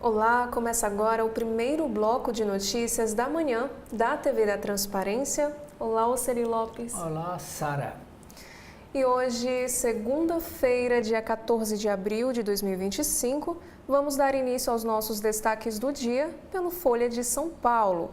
Olá, começa agora o primeiro bloco de notícias da manhã da TV da Transparência. Olá, Oceli Lopes. Olá, Sara. E hoje, segunda-feira, dia 14 de abril de 2025, vamos dar início aos nossos destaques do dia pelo Folha de São Paulo.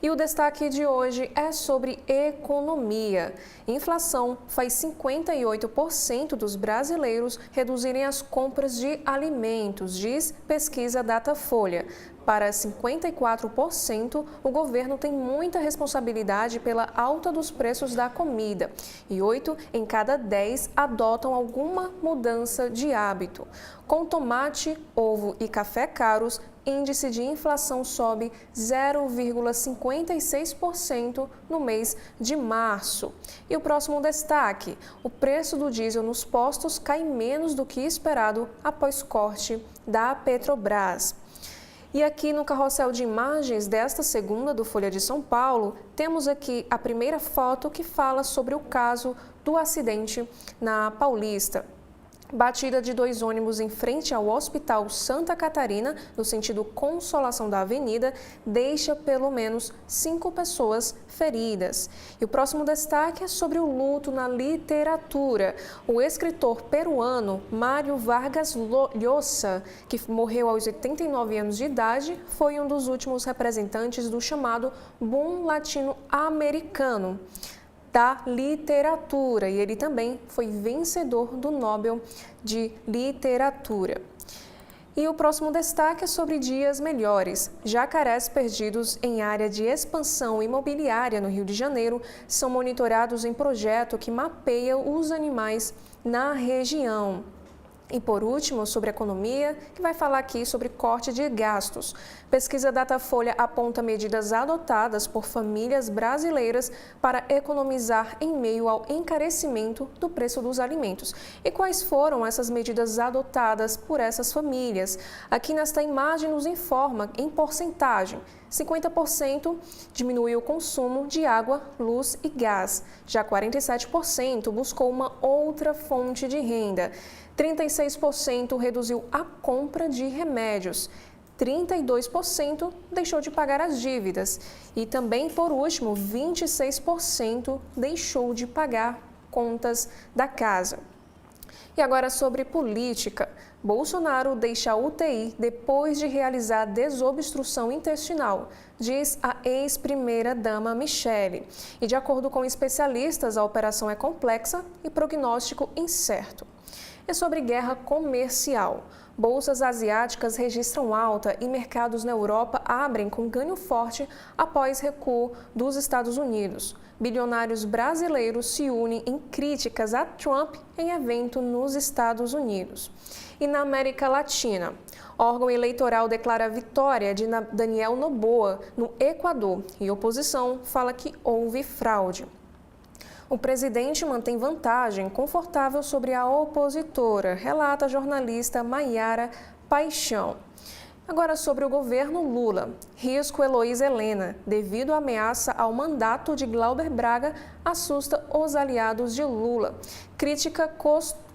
E o destaque de hoje é sobre economia. Inflação faz 58% dos brasileiros reduzirem as compras de alimentos, diz pesquisa Datafolha. Para 54%, o governo tem muita responsabilidade pela alta dos preços da comida e 8 em cada 10 adotam alguma mudança de hábito. Com tomate, ovo e café caros, índice de inflação sobe 0,56% no mês de março. E o próximo destaque: o preço do diesel nos postos cai menos do que esperado após corte da Petrobras. E aqui no carrossel de imagens desta segunda do Folha de São Paulo, temos aqui a primeira foto que fala sobre o caso do acidente na Paulista. Batida de 2 ônibus em frente ao Hospital Santa Catarina, no sentido Consolação da Avenida, deixa pelo menos 5 pessoas feridas. E o próximo destaque é sobre o luto na literatura. O escritor peruano Mário Vargas Llosa, que morreu aos 89 anos de idade, foi um dos últimos representantes do chamado boom latino-americano da literatura, e ele também foi vencedor do Nobel de Literatura. E o próximo destaque é sobre dias melhores. Jacarés perdidos em área de expansão imobiliária no Rio de Janeiro são monitorados em projeto que mapeia os animais na região. E por último, sobre economia, que vai falar aqui sobre corte de gastos. Pesquisa Datafolha aponta medidas adotadas por famílias brasileiras para economizar em meio ao encarecimento do preço dos alimentos. E quais foram essas medidas adotadas por essas famílias? Aqui nesta imagem nos informa em porcentagem. 50% diminuiu o consumo de água, luz e gás. Já 47% buscou uma outra fonte de renda. 36% reduziu a compra de remédios. 32% deixou de pagar as dívidas. E também, por último, 26% deixou de pagar contas da casa. E agora sobre política. Bolsonaro deixa a UTI depois de realizar desobstrução intestinal, diz a ex-primeira-dama Michele. E de acordo com especialistas, a operação é complexa e prognóstico incerto. É sobre guerra comercial. Bolsas asiáticas registram alta e mercados na Europa abrem com ganho forte após recuo dos Estados Unidos. Bilionários brasileiros se unem em críticas a Trump em evento nos Estados Unidos. E na América Latina, órgão eleitoral declara a vitória de Daniel Noboa no Equador e oposição fala que houve fraude. O presidente mantém vantagem confortável sobre a opositora, relata a jornalista Maiara Paixão. Agora sobre o governo Lula. Risco Heloísa Helena, devido à ameaça ao mandato de Glauber Braga, assusta os aliados de Lula. Crítica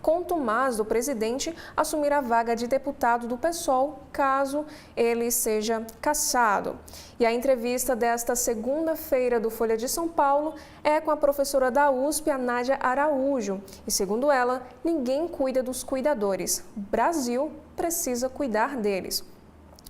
contumaz do presidente assumir a vaga de deputado do PSOL, caso ele seja cassado. E a entrevista desta segunda-feira do Folha de São Paulo é com a professora da USP, a Nádia Araújo. E segundo ela, ninguém cuida dos cuidadores. O Brasil precisa cuidar deles.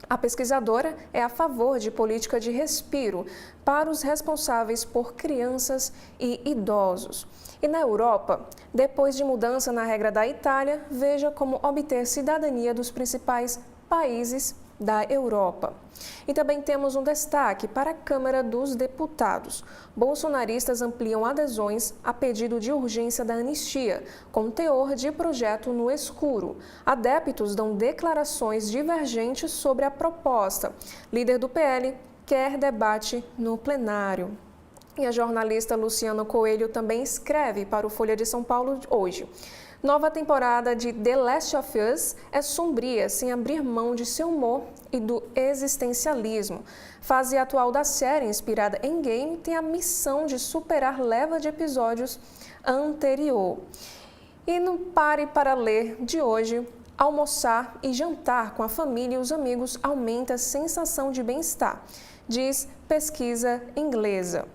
A pesquisadora é a favor de política de respiro para os responsáveis por crianças e idosos. E na Europa, depois de mudança na regra da Itália, veja como obter cidadania dos principais países da Europa. E também temos um destaque para a Câmara dos Deputados. Bolsonaristas ampliam adesões a pedido de urgência da anistia, com teor de projeto no escuro. Adeptos dão declarações divergentes sobre a proposta. Líder do PL quer debate no plenário. E a jornalista Luciana Coelho também escreve para o Folha de São Paulo hoje. Nova temporada de The Last of Us é sombria, sem abrir mão de seu humor e do existencialismo. Fase atual da série, inspirada em game, tem a missão de superar leva de episódios anterior. E no Pare para Ler de hoje, almoçar e jantar com a família e os amigos aumenta a sensação de bem-estar, diz pesquisa inglesa.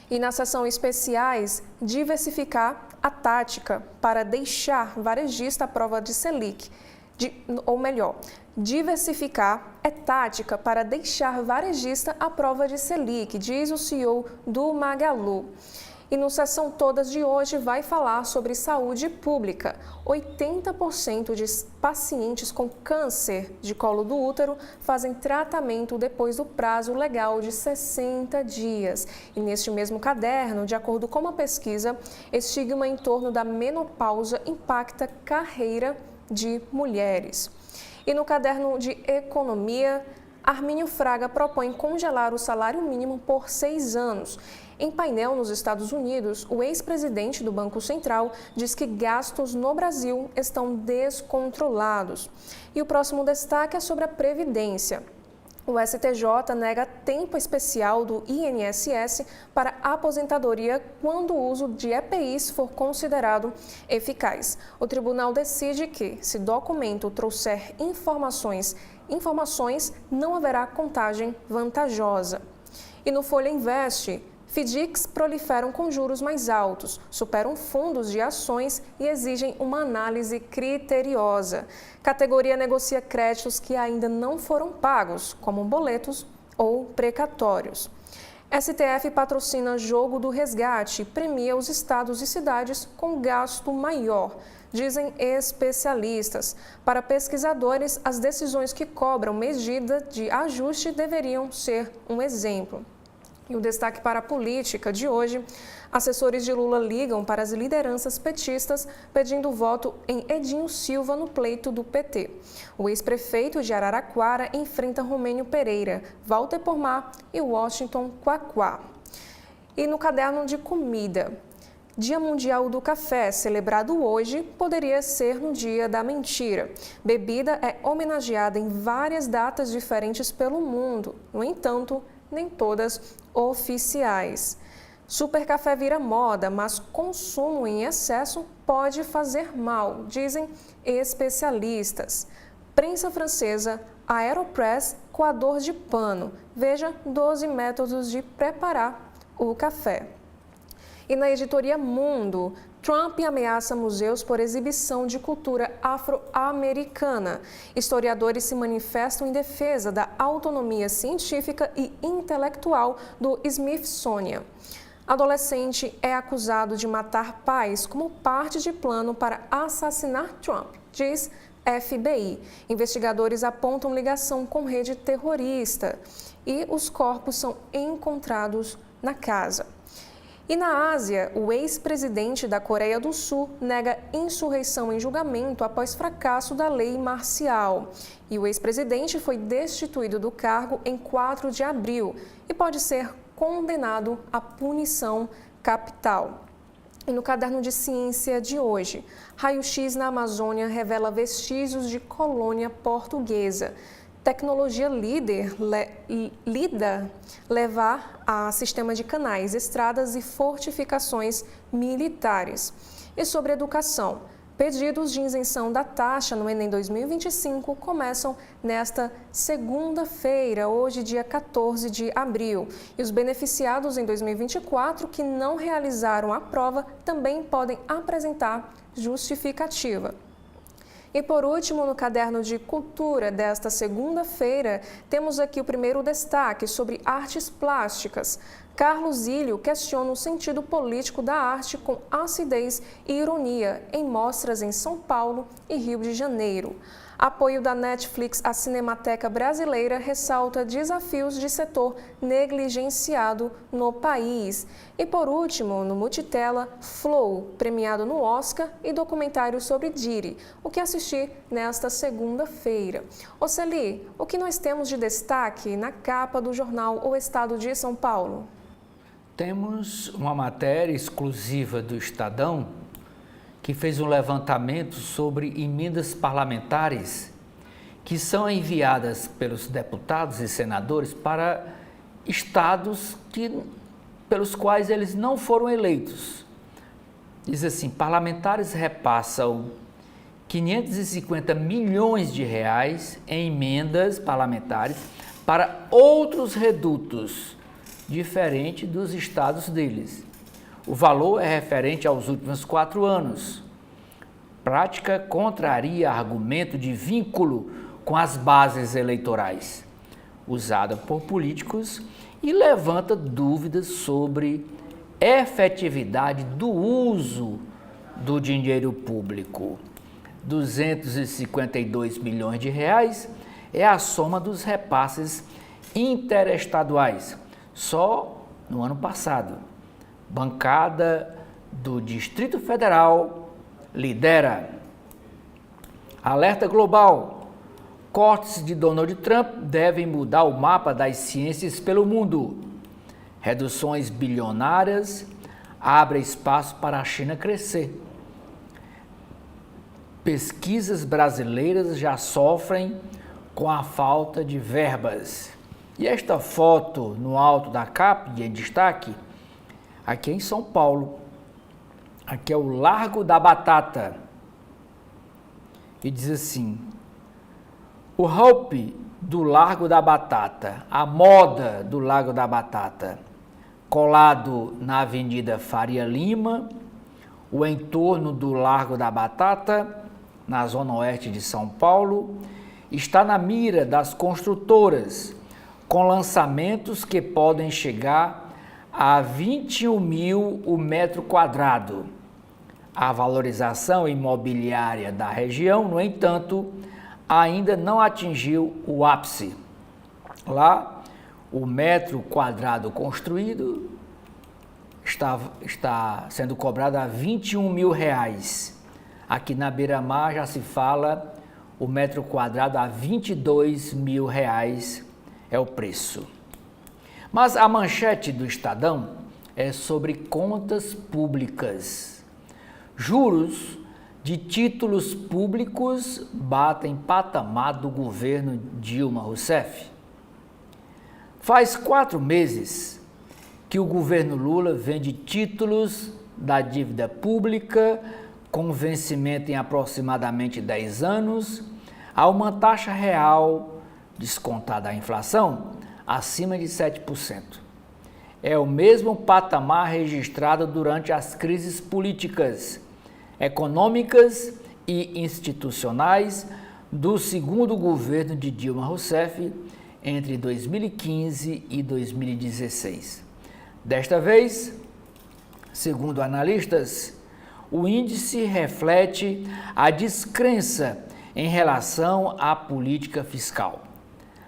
E na seção especiais, diversificar a tática para deixar varejista à prova de Selic. Diversificar é tática para deixar varejista à prova de Selic, diz o CEO do Magalu. E no Sessão Todas de hoje vai falar sobre saúde pública. 80% de pacientes com câncer de colo do útero fazem tratamento depois do prazo legal de 60 dias. E neste mesmo caderno, de acordo com uma pesquisa, estigma em torno da menopausa impacta carreira de mulheres. E no caderno de economia, Armínio Fraga propõe congelar o salário mínimo por 6 anos. Em painel nos Estados Unidos, o ex-presidente do Banco Central diz que gastos no Brasil estão descontrolados. E o próximo destaque é sobre a Previdência. O STJ nega tempo especial do INSS para aposentadoria quando o uso de EPIs for considerado eficaz. O tribunal decide que, se documento trouxer informações, não haverá contagem vantajosa. E no Folha Invest, FDICs proliferam com juros mais altos, superam fundos de ações e exigem uma análise criteriosa. Categoria negocia créditos que ainda não foram pagos, como boletos ou precatórios. STF patrocina jogo do resgate e premia os estados e cidades com gasto maior, dizem especialistas. Para pesquisadores, as decisões que cobram medida de ajuste deveriam ser um exemplo. E o destaque para a política de hoje, assessores de Lula ligam para as lideranças petistas pedindo voto em Edinho Silva no pleito do PT. O ex-prefeito de Araraquara enfrenta Romênio Pereira, Walter Pomar e Washington Quaquá. E no caderno de comida, Dia Mundial do Café, celebrado hoje, poderia ser no Dia da Mentira. Bebida é homenageada em várias datas diferentes pelo mundo, no entanto, nem todas oficiais. Super café vira moda, mas consumo em excesso pode fazer mal, dizem especialistas. Prensa francesa, Aeropress, coador de pano. Veja 12 métodos de preparar o café. E na editoria Mundo, Trump ameaça museus por exibição de cultura afro-americana. Historiadores se manifestam em defesa da autonomia científica e intelectual do Smithsonian. Adolescente é acusado de matar pais como parte de plano para assassinar Trump, diz FBI. Investigadores apontam ligação com rede terrorista e os corpos são encontrados na casa. E na Ásia, o ex-presidente da Coreia do Sul nega insurreição em julgamento após fracasso da lei marcial. E o ex-presidente foi destituído do cargo em 4 de abril e pode ser condenado à punição capital. E no caderno de ciência de hoje, raio-x na Amazônia revela vestígios de colônia portuguesa. Tecnologia levar a sistema de canais, estradas e fortificações militares. E sobre educação, pedidos de isenção da taxa no Enem 2025 começam nesta segunda-feira, hoje dia 14 de abril. E os beneficiados em 2024 que não realizaram a prova também podem apresentar justificativa. E por último, no caderno de cultura desta segunda-feira, temos aqui o primeiro destaque sobre artes plásticas. Carlos Ilho questiona o sentido político da arte com acidez e ironia em mostras em São Paulo e Rio de Janeiro. Apoio da Netflix à Cinemateca Brasileira ressalta desafios de setor negligenciado no país. E por último, no Multitela, Flow, premiado no Oscar, e documentário sobre Diddy, o que assistir nesta segunda-feira. Oceli, o que nós temos de destaque na capa do jornal O Estado de São Paulo? Temos uma matéria exclusiva do Estadão que fez um levantamento sobre emendas parlamentares que são enviadas pelos deputados e senadores para estados pelos quais eles não foram eleitos. Diz assim: parlamentares repassam 550 milhões de reais em emendas parlamentares para outros redutos, diferente dos estados deles. O valor é referente aos últimos 4 anos. Prática contraria argumento de vínculo com as bases eleitorais, usada por políticos, e levanta dúvidas sobre efetividade do uso do dinheiro público. 252 milhões de reais é a soma dos repasses interestaduais, só no ano passado. Bancada do Distrito Federal lidera. Alerta global: cortes de Donald Trump devem mudar o mapa das ciências pelo mundo. Reduções bilionárias abrem espaço para a China crescer. Pesquisas brasileiras já sofrem com a falta de verbas. E esta foto no alto da capa, em destaque, aqui em São Paulo. Aqui é o Largo da Batata. E diz assim: o hype do Largo da Batata, a moda do Largo da Batata, colado na Avenida Faria Lima, o entorno do Largo da Batata, na zona oeste de São Paulo, está na mira das construtoras, com lançamentos que podem chegar a 21 mil o metro quadrado. A valorização imobiliária da região, no entanto, ainda não atingiu o ápice. Lá, o metro quadrado construído está sendo cobrado a 21 mil reais. Aqui na Beira-Mar já se fala o metro quadrado a 22 mil reais é o preço. Mas a manchete do Estadão é sobre contas públicas. Juros de títulos públicos batem patamar do governo Dilma Rousseff. Faz 4 meses que o governo Lula vende títulos da dívida pública com vencimento em aproximadamente 10 anos, a uma taxa real, descontada a inflação, acima de 7%. É o mesmo patamar registrado durante as crises políticas, econômicas e institucionais do segundo governo de Dilma Rousseff entre 2015 e 2016. Desta vez, segundo analistas, o índice reflete a descrença em relação à política fiscal.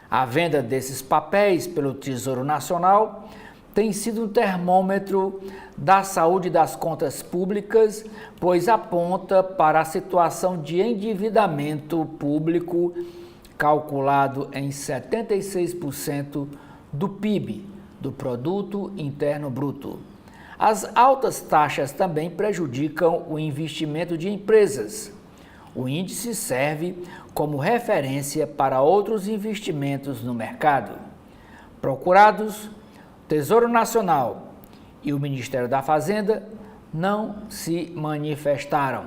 A venda desses papéis pelo Tesouro Nacional tem sido um termômetro da saúde das contas públicas, pois aponta para a situação de endividamento público calculado em 76% do PIB, do Produto Interno Bruto. As altas taxas também prejudicam o investimento de empresas. O índice serve como referência para outros investimentos no mercado. Procurados, Tesouro Nacional e o Ministério da Fazenda não se manifestaram.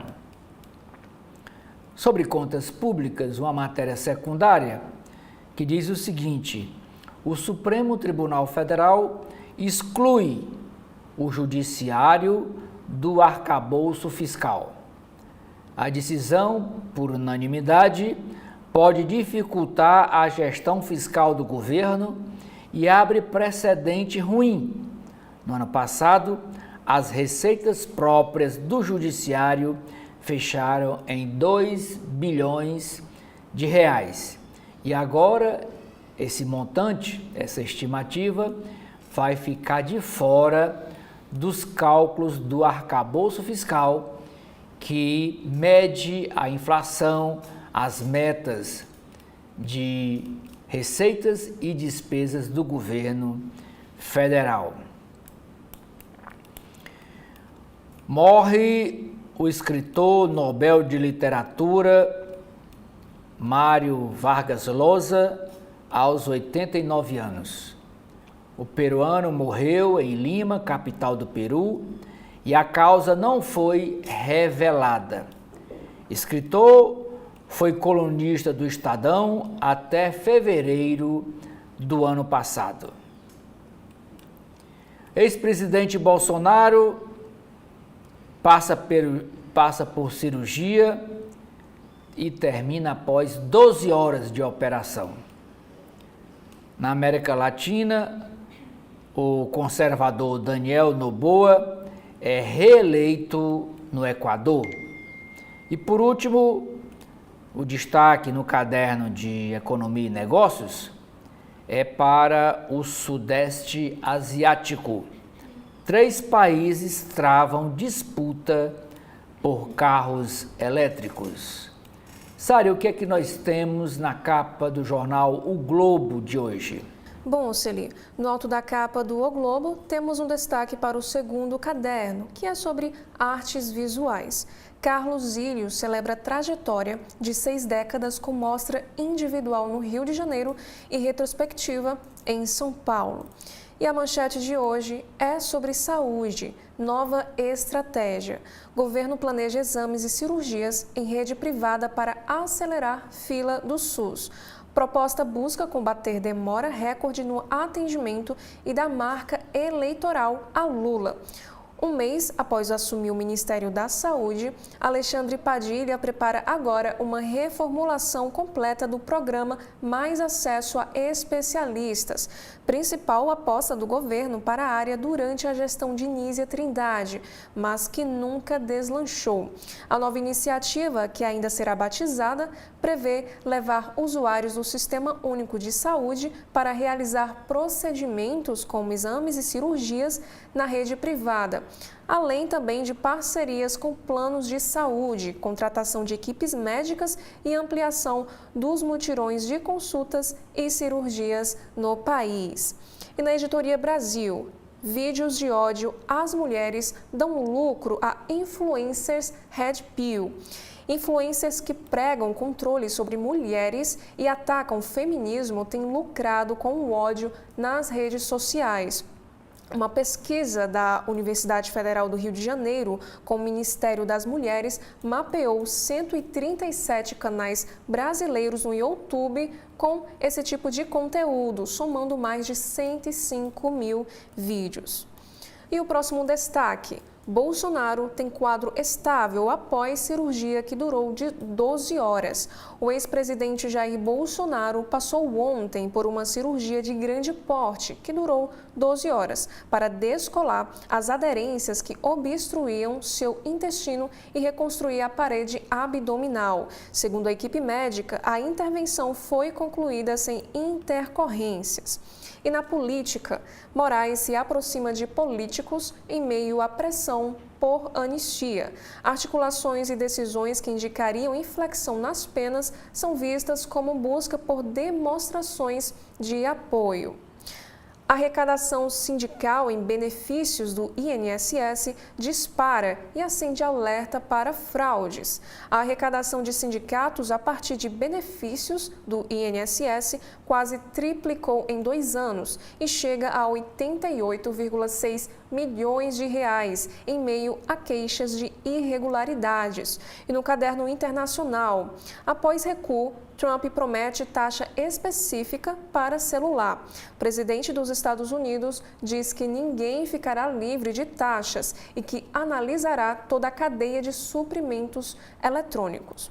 Sobre contas públicas, uma matéria secundária que diz o seguinte: o Supremo Tribunal Federal exclui o Judiciário do arcabouço fiscal. A decisão, por unanimidade, pode dificultar a gestão fiscal do governo e abre precedente ruim. No ano passado, as receitas próprias do Judiciário fecharam em 2 bilhões de reais. E agora, esse montante, essa estimativa, vai ficar de fora dos cálculos do arcabouço fiscal, que mede a inflação, as metas de receitas e despesas do governo federal. Morre o escritor Nobel de Literatura Mário Vargas Llosa aos 89 anos. O peruano morreu em Lima, capital do Peru, e a causa não foi revelada. Escritor, foi colunista do Estadão até fevereiro do ano passado. Ex-presidente Bolsonaro passa por cirurgia e termina após 12 horas de operação. Na América Latina, o conservador Daniel Noboa é reeleito no Equador. E por último, o destaque no caderno de Economia e Negócios é para o Sudeste Asiático. 3 países travam disputa por carros elétricos. Sara, o que é que nós temos na capa do jornal O Globo de hoje? Bom, Celi, no alto da capa do O Globo, temos um destaque para o segundo caderno, que é sobre artes visuais. Carlos Ilho celebra a trajetória de 6 décadas com mostra individual no Rio de Janeiro e retrospectiva em São Paulo. E a manchete de hoje é sobre saúde, nova estratégia. Governo planeja exames e cirurgias em rede privada para acelerar fila do SUS. Proposta busca combater demora recorde no atendimento e dá marca eleitoral a Lula. Um mês após assumir o Ministério da Saúde, Alexandre Padilha prepara agora uma reformulação completa do programa Mais Acesso a Especialistas, principal aposta do governo para a área durante a gestão de Nízia Trindade, mas que nunca deslanchou. A nova iniciativa, que ainda será batizada, prevê levar usuários do Sistema Único de Saúde para realizar procedimentos como exames e cirurgias na rede privada, além também de parcerias com planos de saúde, contratação de equipes médicas e ampliação dos mutirões de consultas e cirurgias no país. E na Editoria Brasil, vídeos de ódio às mulheres dão lucro a influencers Red Pill. Influencers que pregam controle sobre mulheres e atacam o feminismo têm lucrado com o ódio nas redes sociais. Uma pesquisa da Universidade Federal do Rio de Janeiro com o Ministério das Mulheres mapeou 137 canais brasileiros no YouTube com esse tipo de conteúdo, somando mais de 105 mil vídeos. E o próximo destaque: Bolsonaro tem quadro estável após cirurgia que durou de 12 horas. O ex-presidente Jair Bolsonaro passou ontem por uma cirurgia de grande porte, que durou 12 horas, para descolar as aderências que obstruíam seu intestino e reconstruir a parede abdominal. Segundo a equipe médica, a intervenção foi concluída sem intercorrências. E na política, Moraes se aproxima de políticos em meio à pressão por anistia. Articulações e decisões que indicariam inflexão nas penas são vistas como busca por demonstrações de apoio. A arrecadação sindical em benefícios do INSS dispara e acende alerta para fraudes. A arrecadação de sindicatos a partir de benefícios do INSS quase triplicou em 2 anos e chega a 88,6 milhões de reais, em meio a queixas de irregularidades. E no caderno internacional, após recuo, Trump promete taxa específica para celular. O presidente dos Estados Unidos diz que ninguém ficará livre de taxas e que analisará toda a cadeia de suprimentos eletrônicos.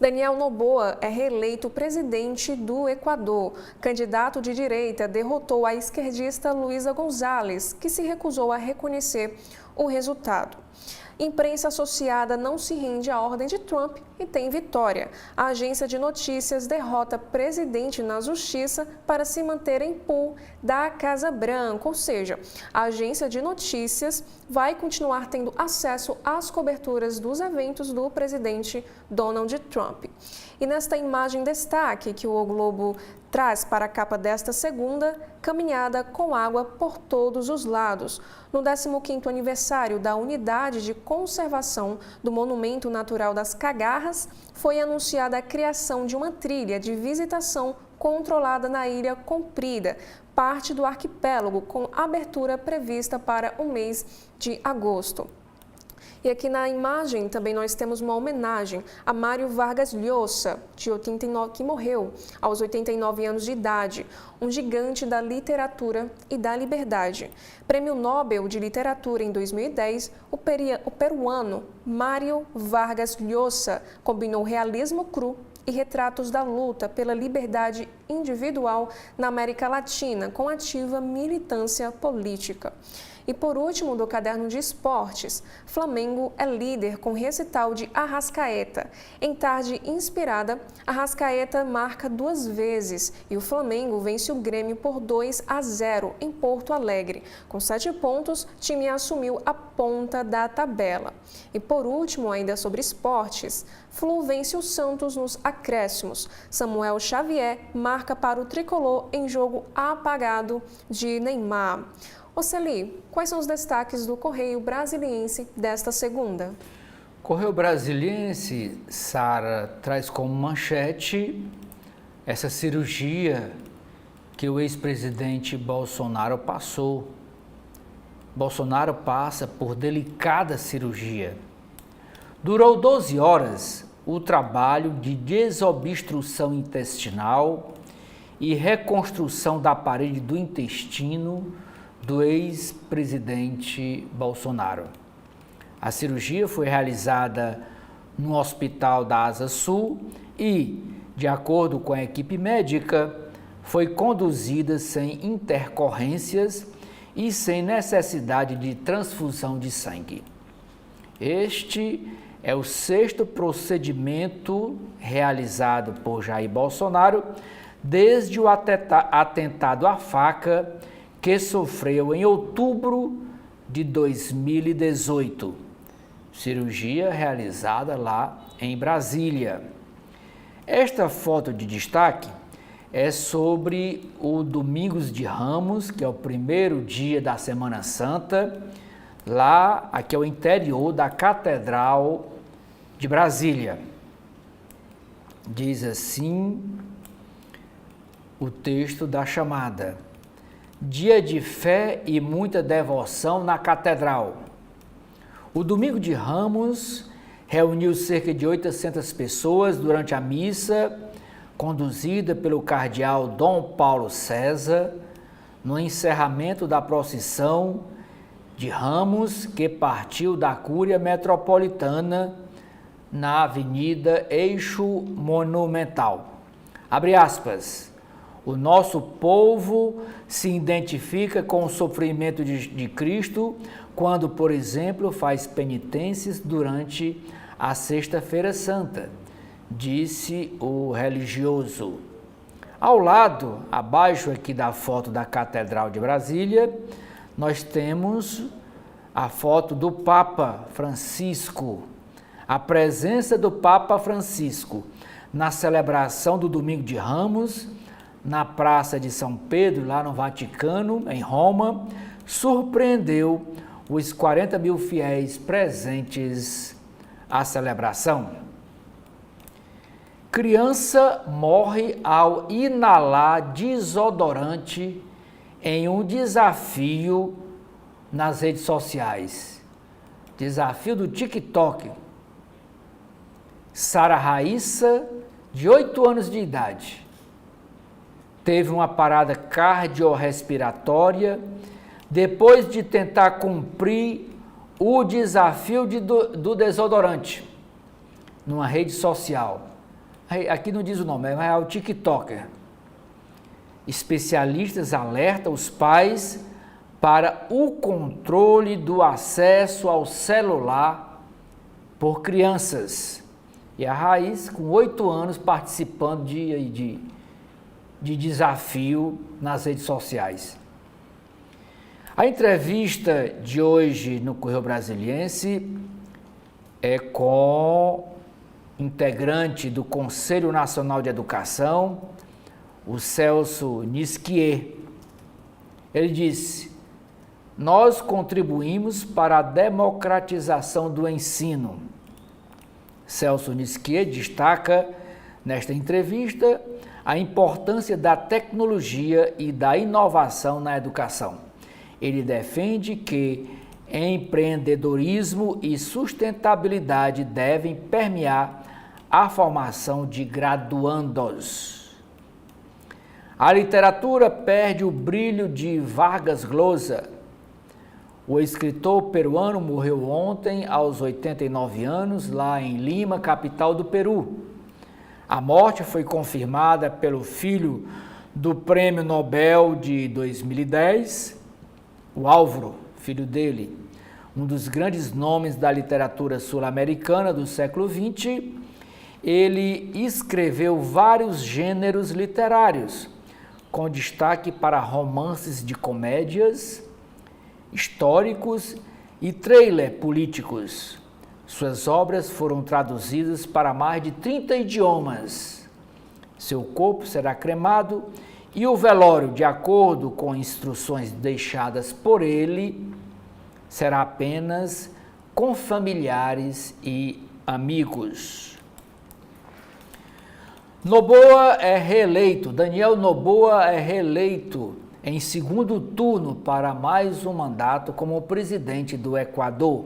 Daniel Noboa é reeleito presidente do Equador. Candidato de direita derrotou a esquerdista Luísa González, que se recusou a reconhecer o resultado. Imprensa associada não se rende à ordem de Trump e tem vitória. A agência de notícias derrota presidente na justiça para se manter em pool da Casa Branca, ou seja, a agência de notícias vai continuar tendo acesso às coberturas dos eventos do presidente Donald Trump. E nesta imagem destaque que o Globo traz para a capa desta segunda caminhada com água por todos os lados. No 15º aniversário da Unidade de Conservação do Monumento Natural das Cagarras, foi anunciada a criação de uma trilha de visitação controlada na Ilha Comprida, parte do arquipélago, com abertura prevista para o mês de agosto. E aqui na imagem também nós temos uma homenagem a Mário Vargas Llosa, que morreu aos 89 anos de idade, um gigante da literatura e da liberdade. Prêmio Nobel de Literatura em 2010, o peruano Mário Vargas Llosa combinou realismo cru e retratos da luta pela liberdade individual na América Latina, com ativa militância política. E por último, do caderno de esportes, Flamengo é líder com recital de Arrascaeta. Em tarde inspirada, Arrascaeta marca 2 vezes e o Flamengo vence o Grêmio por 2-0 em Porto Alegre. Com 7 pontos, o time assumiu a ponta da tabela. E por último, ainda sobre esportes, Flu vence o Santos nos acréscimos. Samuel Xavier marca para o tricolor em jogo apagado de Neymar. Oceli, quais são os destaques do Correio Brasiliense desta segunda? Correio Brasiliense, Sara, traz como manchete essa cirurgia que o ex-presidente Bolsonaro passou. Bolsonaro passa por delicada cirurgia. Durou 12 horas o trabalho de desobstrução intestinal e reconstrução da parede do intestino do ex-presidente Bolsonaro. A cirurgia foi realizada no Hospital da Asa Sul e, de acordo com a equipe médica, foi conduzida sem intercorrências e sem necessidade de transfusão de sangue. Este é o 6º procedimento realizado por Jair Bolsonaro desde o atentado à faca que sofreu em outubro de 2018. Cirurgia realizada lá em Brasília. Esta foto de destaque é sobre o Domingos de Ramos, que é o primeiro dia da Semana Santa, lá, aqui é o interior da Catedral de Brasília. Diz assim o texto da chamada: dia de fé e muita devoção na Catedral. O Domingo de Ramos reuniu cerca de 800 pessoas durante a missa, conduzida pelo cardeal Dom Paulo César, no encerramento da procissão de Ramos, que partiu da Cúria Metropolitana na Avenida Eixo Monumental. Abre aspas. O nosso povo se identifica com o sofrimento de Cristo quando, por exemplo, faz penitências durante a Sexta-feira Santa, disse o religioso. Ao lado, abaixo aqui da foto da Catedral de Brasília, nós temos a foto do Papa Francisco. A presença do Papa Francisco na celebração do Domingo de Ramos, na Praça de São Pedro, lá no Vaticano, em Roma, surpreendeu os 40 mil fiéis presentes à celebração. Criança morre ao inalar desodorante em um desafio nas redes sociais. Desafio do TikTok. Sara Raíssa, de 8 anos de idade, teve uma parada cardiorrespiratória depois de tentar cumprir o desafio do desodorante numa rede social. Aqui não diz o nome, é o TikToker. Especialistas alertam os pais para o controle do acesso ao celular por crianças. E a Raiz, com 8 anos, participando de desafio nas redes sociais. A entrevista de hoje no Correio Brasiliense é com integrante do Conselho Nacional de Educação, o Celso Nisquier. Ele disse: nós contribuímos para a democratização do ensino. Celso Nisquier destaca nesta entrevista a importância da tecnologia e da inovação na educação. Ele defende que empreendedorismo e sustentabilidade devem permear a formação de graduandos. A literatura perde o brilho de Vargas Llosa. O escritor peruano morreu ontem aos 89 anos, lá em Lima, capital do Peru. A morte foi confirmada pelo filho do Prêmio Nobel de 2010, o Álvaro, filho dele, um dos grandes nomes da literatura sul-americana do século XX. Ele escreveu vários gêneros literários, com destaque para romances de comédias, históricos e thriller políticos. Suas obras foram traduzidas para mais de 30 idiomas. Seu corpo será cremado e o velório, de acordo com instruções deixadas por ele, será apenas com familiares e amigos. Noboa é reeleito. Daniel Noboa é reeleito em segundo turno para mais um mandato como presidente do Equador.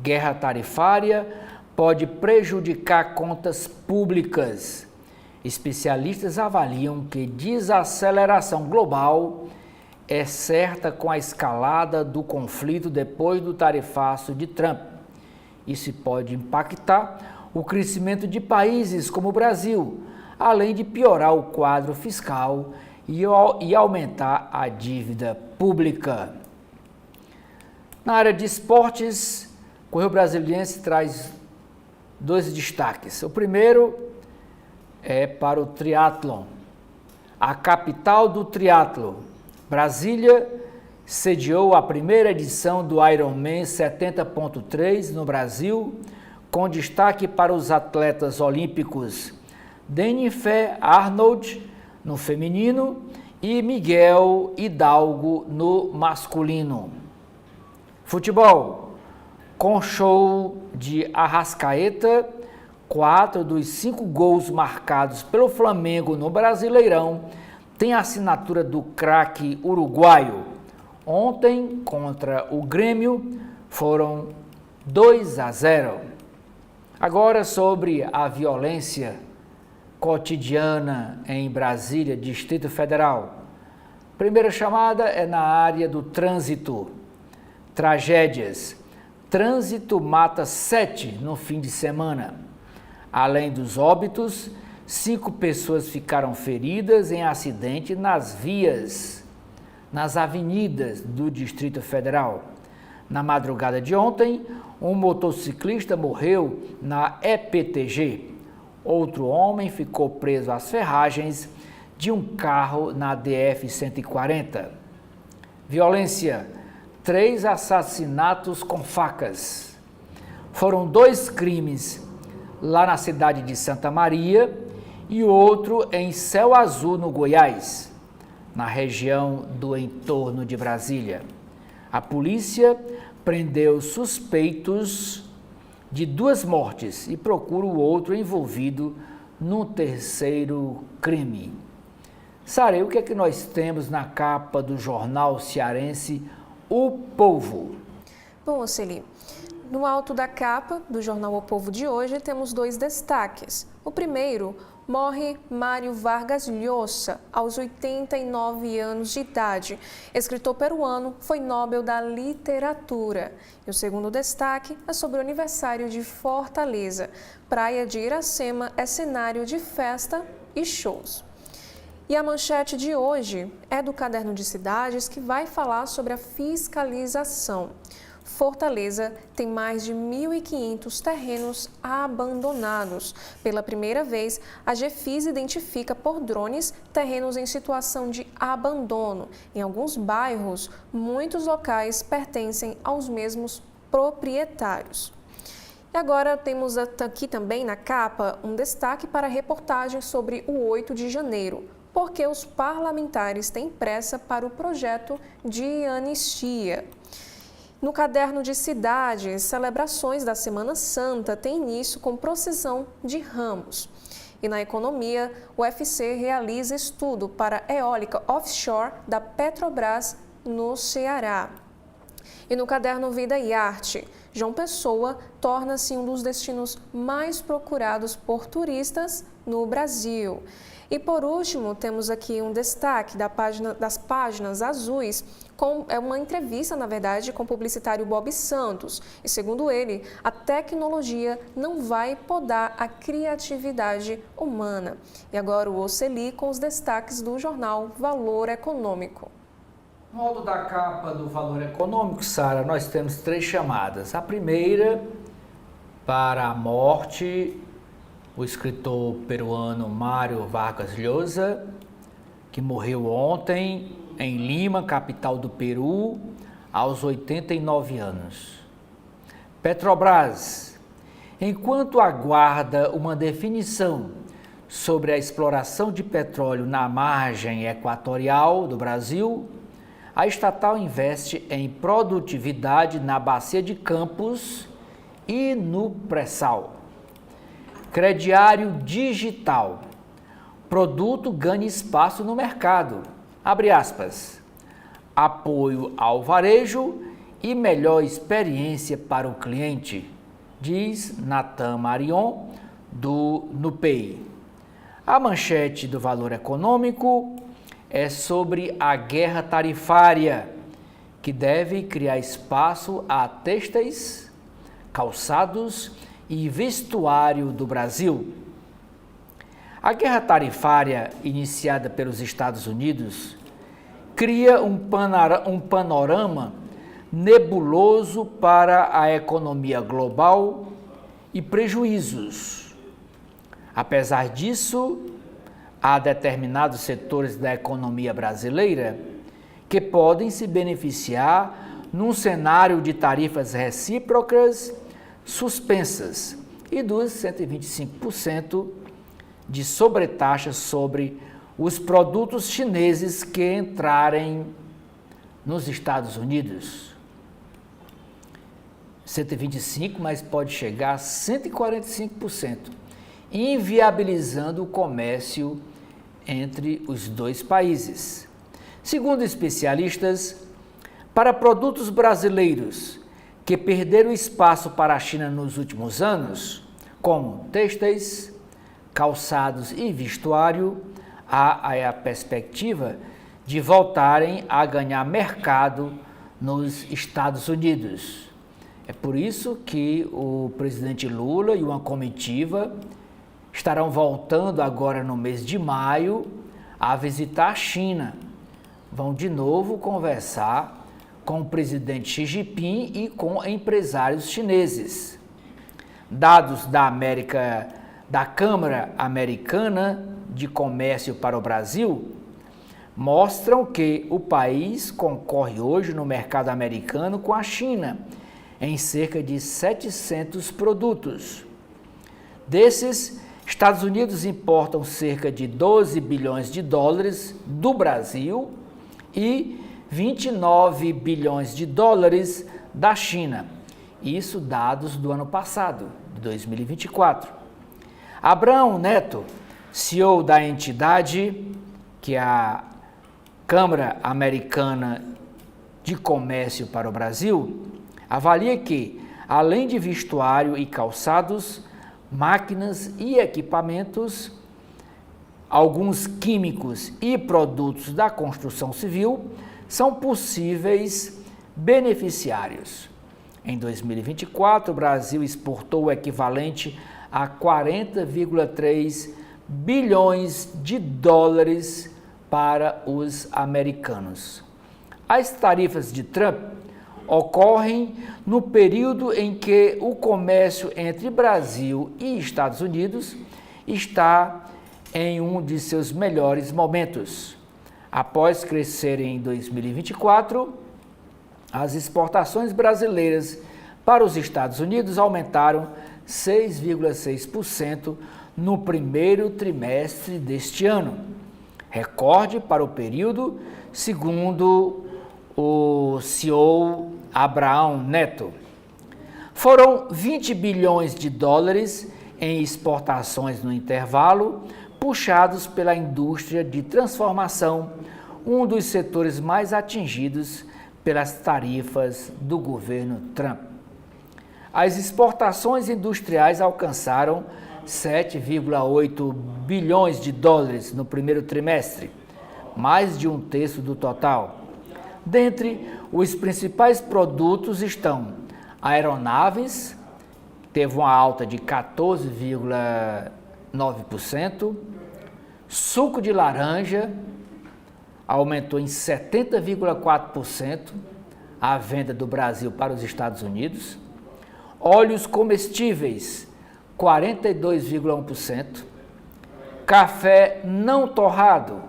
Guerra tarifária pode prejudicar contas públicas. Especialistas avaliam que desaceleração global é certa com a escalada do conflito depois do tarifaço de Trump. Isso pode impactar o crescimento de países como o Brasil, além de piorar o quadro fiscal e aumentar a dívida pública. Na área de esportes, o Correio Brasiliense traz dois destaques. O primeiro é para o triatlon. A capital do triatlo, Brasília, sediou a primeira edição do Ironman 70.3 no Brasil, com destaque para os atletas olímpicos Jennifer Arnold no feminino e Miguel Hidalgo no masculino. Futebol, com show de Arrascaeta, 4 dos 5 gols marcados pelo Flamengo no Brasileirão tem a assinatura do craque uruguaio. Ontem, contra o Grêmio, foram 2-0. Agora sobre a violência cotidiana em Brasília, Distrito Federal. Primeira chamada é na área do trânsito. Tragédias. Trânsito mata 7 no fim de semana. Além dos óbitos, 5 pessoas ficaram feridas em acidente nas avenidas do Distrito Federal. Na madrugada de ontem, um motociclista morreu na EPTG. Outro homem ficou preso às ferragens de um carro na DF-140. Violência. 3 assassinatos com facas. Foram 2 crimes lá na cidade de Santa Maria e outro em Céu Azul, no Goiás, na região do entorno de Brasília. A polícia prendeu suspeitos de 2 mortes e procura o outro envolvido no terceiro crime. Sara, o que é que nós temos na capa do jornal cearense O Povo? Bom, Oceli, no alto da capa do jornal O Povo de hoje temos 2 destaques. O primeiro, morre Mário Vargas Llosa, aos 89 anos de idade. Escritor peruano, foi Nobel da Literatura. E o segundo destaque é sobre o aniversário de Fortaleza. Praia de Iracema é cenário de festa e shows. E a manchete de hoje é do Caderno de Cidades, que vai falar sobre a fiscalização. Fortaleza tem mais de 1.500 terrenos abandonados. Pela primeira vez, a GEFIS identifica por drones terrenos em situação de abandono. Em alguns bairros, muitos locais pertencem aos mesmos proprietários. E agora temos aqui também na capa um destaque para a reportagem sobre o 8 de janeiro, porque os parlamentares têm pressa para o projeto de anistia. No caderno de cidades, celebrações da Semana Santa têm início com procissão de ramos. E na economia, o UFC realiza estudo para eólica offshore da Petrobras no Ceará. E no caderno Vida e Arte, João Pessoa torna-se um dos destinos mais procurados por turistas no Brasil. E por último, temos aqui um destaque das páginas azuis, com uma entrevista, na verdade, com o publicitário Bob Santos. E segundo ele, a tecnologia não vai podar a criatividade humana. E agora o Oceli com os destaques do jornal Valor Econômico. No alto da capa do Valor Econômico, Sara, nós temos 3 chamadas. A primeira, para a morte, o escritor peruano Mário Vargas Llosa, que morreu ontem em Lima, capital do Peru, aos 89 anos. Petrobras, enquanto aguarda uma definição sobre a exploração de petróleo na margem equatorial do Brasil, a estatal investe em produtividade na Bacia de Campos e no pré-sal. Crediário digital. Produto ganha espaço no mercado. Abre aspas. Apoio ao varejo e melhor experiência para o cliente, diz Natan Marion, do Nupei. A manchete do Valor Econômico é sobre a guerra tarifária, que deve criar espaço a têxteis, calçados e vestuário do Brasil. A guerra tarifária, iniciada pelos Estados Unidos, cria um panorama nebuloso para a economia global e prejuízos. Apesar disso, há determinados setores da economia brasileira que podem se beneficiar num cenário de tarifas recíprocas suspensas e dos 125% de sobretaxa sobre os produtos chineses que entrarem nos Estados Unidos. 125%, mas pode chegar a 145%, inviabilizando o comércio entre os dois países. Segundo especialistas, para produtos brasileiros que perderam espaço para a China nos últimos anos, como têxteis, calçados e vestuário, há a perspectiva de voltarem a ganhar mercado nos Estados Unidos. É por isso que o presidente Lula e uma comitiva estarão voltando agora no mês de maio a visitar a China. Vão de novo conversar com o presidente Xi Jinping e com empresários chineses. Dados da Câmara Americana de Comércio para o Brasil mostram que o país concorre hoje no mercado americano com a China em cerca de 700 produtos. Desses, Estados Unidos importam cerca de 12 bilhões de dólares do Brasil e 29 bilhões de dólares da China. Isso dados do ano passado, de 2024. Abraão Neto, CEO da entidade, que é a Câmara Americana de Comércio para o Brasil, avalia que, além de vestuário e calçados, máquinas e equipamentos, alguns químicos e produtos da construção civil são possíveis beneficiários. Em 2024, o Brasil exportou o equivalente a 40,3 bilhões de dólares para os americanos. As tarifas de Trump ocorrem no período em que o comércio entre Brasil e Estados Unidos está em um de seus melhores momentos. Após crescerem em 2024, as exportações brasileiras para os Estados Unidos aumentaram 6,6% no primeiro trimestre deste ano, recorde para o período, segundo o CEO Abraão Neto. Foram 20 bilhões de dólares em exportações no intervalo, puxados pela indústria de transformação, um dos setores mais atingidos pelas tarifas do governo Trump. As exportações industriais alcançaram 7,8 bilhões de dólares no primeiro trimestre, mais de um terço do total. Dentre os principais produtos estão aeronaves, teve uma alta de 14,9%, suco de laranja aumentou em 70,4% a venda do Brasil para os Estados Unidos, óleos comestíveis 42,1%, café não torrado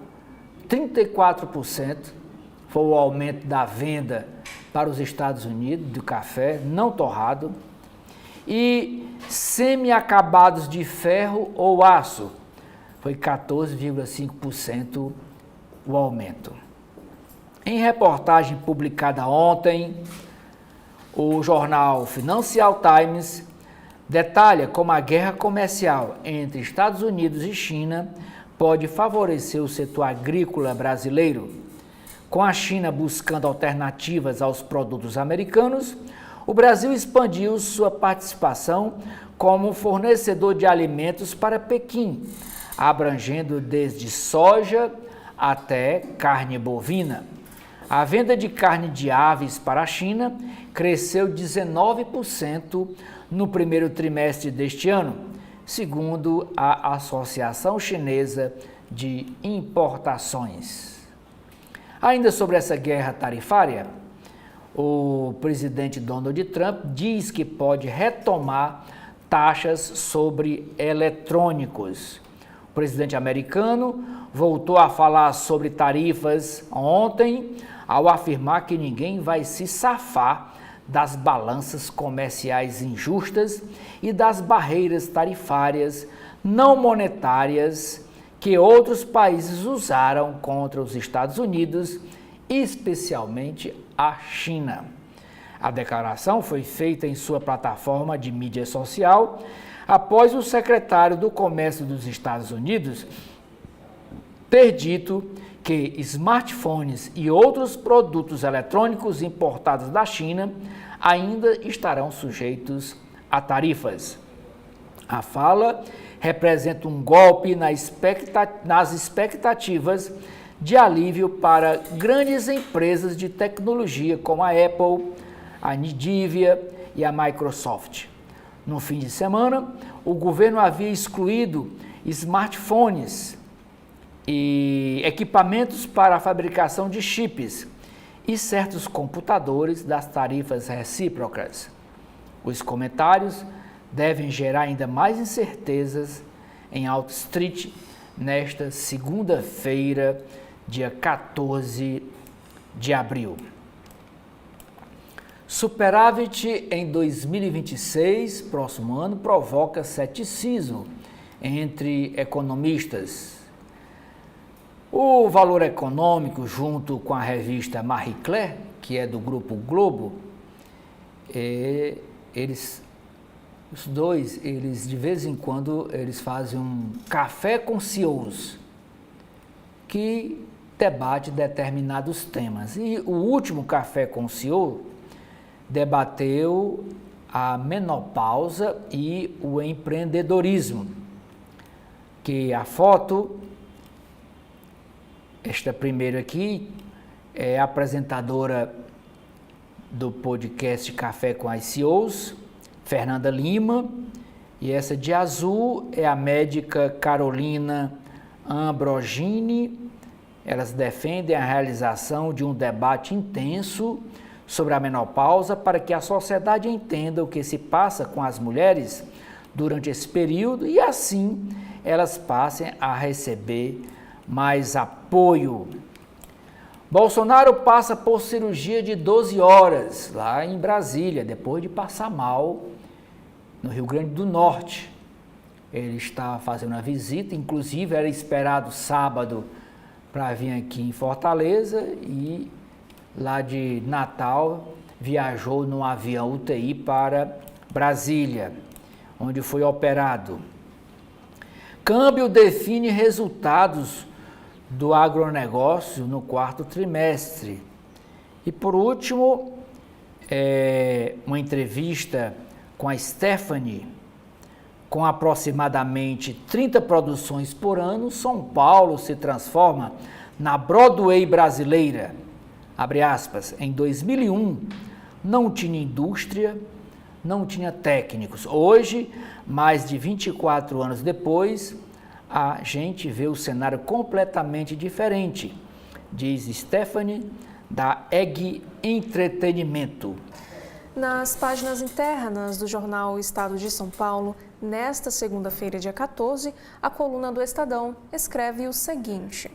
34%, foi o aumento da venda para os Estados Unidos do café não torrado, e semi-acabados de ferro ou aço, foi 14,5% o aumento. Em reportagem publicada ontem, o jornal Financial Times detalha como a guerra comercial entre Estados Unidos e China pode favorecer o setor agrícola brasileiro. Com a China buscando alternativas aos produtos americanos, o Brasil expandiu sua participação como fornecedor de alimentos para Pequim, abrangendo desde soja até carne bovina. A venda de carne de aves para a China cresceu 19% no primeiro trimestre deste ano, segundo a Associação Chinesa de Importações. Ainda sobre essa guerra tarifária, o presidente Donald Trump diz que pode retomar taxas sobre eletrônicos. O presidente americano voltou a falar sobre tarifas ontem, ao afirmar que ninguém vai se safar das balanças comerciais injustas e das barreiras tarifárias não monetárias que outros países usaram contra os Estados Unidos, especialmente a China. A declaração foi feita em sua plataforma de mídia social após o secretário do Comércio dos Estados Unidos ter dito que smartphones e outros produtos eletrônicos importados da China ainda estarão sujeitos a tarifas. A fala representa um golpe nas expectativas de alívio para grandes empresas de tecnologia como a Apple, a Nvidia e a Microsoft. No fim de semana, o governo havia excluído smartphones e equipamentos para a fabricação de chips e certos computadores das tarifas recíprocas. Os comentários devem gerar ainda mais incertezas em Wall Street nesta segunda-feira, dia 14 de abril. Superávit em 2026, próximo ano, provoca ceticismo entre economistas. O Valor Econômico, junto com a revista Marie Claire, que é do Grupo Globo, os dois, de vez em quando, eles fazem um café com CEOs, que debate determinados temas. E o último Café com CEO debateu a menopausa e o empreendedorismo, que a foto, esta primeira aqui, é a apresentadora do podcast Café com as CEOs, Fernanda Lima, e essa de azul é a médica Carolina Ambrogini. Elas defendem a realização de um debate intenso sobre a menopausa para que a sociedade entenda o que se passa com as mulheres durante esse período e assim elas passem a receber mais apoio. Bolsonaro passa por cirurgia de 12 horas lá em Brasília, depois de passar mal no Rio Grande do Norte. Ele está fazendo uma visita, inclusive era esperado sábado para vir aqui em Fortaleza e lá de Natal viajou num avião UTI para Brasília, onde foi operado. Câmbio define resultados do agronegócio no quarto trimestre. E por último, uma entrevista com a Stephanie. Com aproximadamente 30 produções por ano, São Paulo se transforma na Broadway brasileira. Abre aspas, em 2001 não tinha indústria, não tinha técnicos. Hoje, mais de 24 anos depois, a gente vê o cenário completamente diferente, diz Stephanie, da EG Entretenimento. Nas páginas internas do jornal Estado de São Paulo, nesta segunda-feira, dia 14, a coluna do Estadão escreve o seguinte: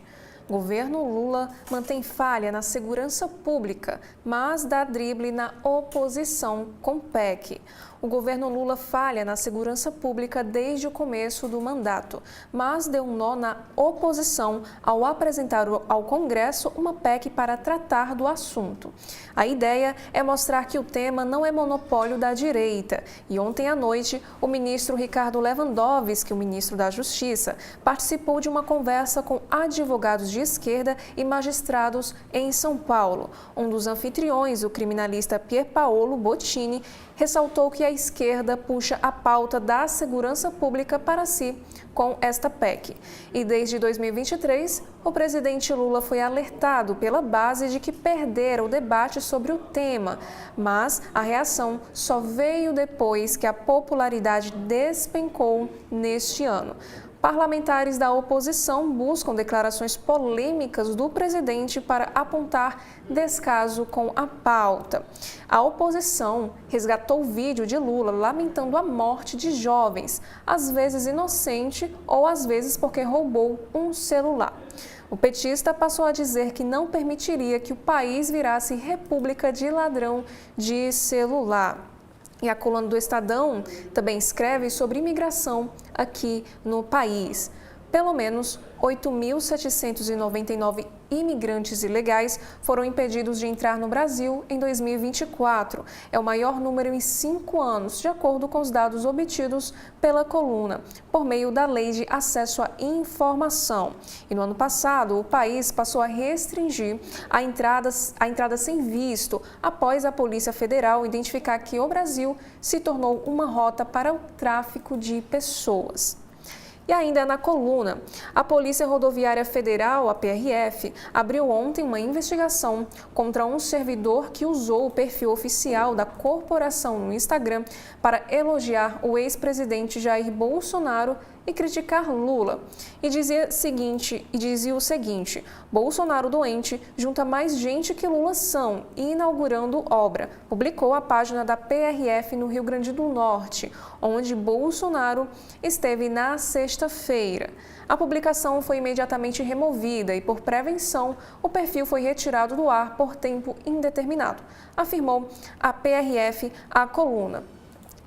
governo Lula mantém falha na segurança pública, mas dá drible na oposição com PEC. O governo Lula falha na segurança pública desde o começo do mandato, mas deu um nó na oposição ao apresentar ao Congresso uma PEC para tratar do assunto. A ideia é mostrar que o tema não é monopólio da direita. E ontem à noite, o ministro Ricardo Lewandowski, o ministro da Justiça, participou de uma conversa com advogados de esquerda e magistrados em São Paulo. Um dos anfitriões, o criminalista Pier Paolo Bottini, ressaltou que a esquerda puxa a pauta da segurança pública para si com esta PEC. E desde 2023, o presidente Lula foi alertado pela base de que perdera o debate sobre o tema, mas a reação só veio depois que a popularidade despencou neste ano. Parlamentares da oposição buscam declarações polêmicas do presidente para apontar descaso com a pauta. A oposição resgatou o vídeo de Lula lamentando a morte de jovens, às vezes inocente ou às vezes porque roubou um celular. O petista passou a dizer que não permitiria que o país virasse república de ladrão de celular. E a coluna do Estadão também escreve sobre imigração aqui no país. Pelo menos 8.799 imigrantes ilegais foram impedidos de entrar no Brasil em 2024. É o maior número em 5 anos, de acordo com os dados obtidos pela coluna, por meio da Lei de Acesso à Informação. E no ano passado, o país passou a restringir a entrada sem visto, após a Polícia Federal identificar que o Brasil se tornou uma rota para o tráfico de pessoas. E ainda na coluna, a Polícia Rodoviária Federal, a PRF, abriu ontem uma investigação contra um servidor que usou o perfil oficial da corporação no Instagram para elogiar o ex-presidente Jair Bolsonaro e criticar Lula. E dizia o seguinte: Bolsonaro doente junta mais gente que Lula são e inaugurando obra. Publicou a página da PRF no Rio Grande do Norte, onde Bolsonaro esteve na sexta-feira. A publicação foi imediatamente removida e, por prevenção, o perfil foi retirado do ar por tempo indeterminado, afirmou a PRF à coluna.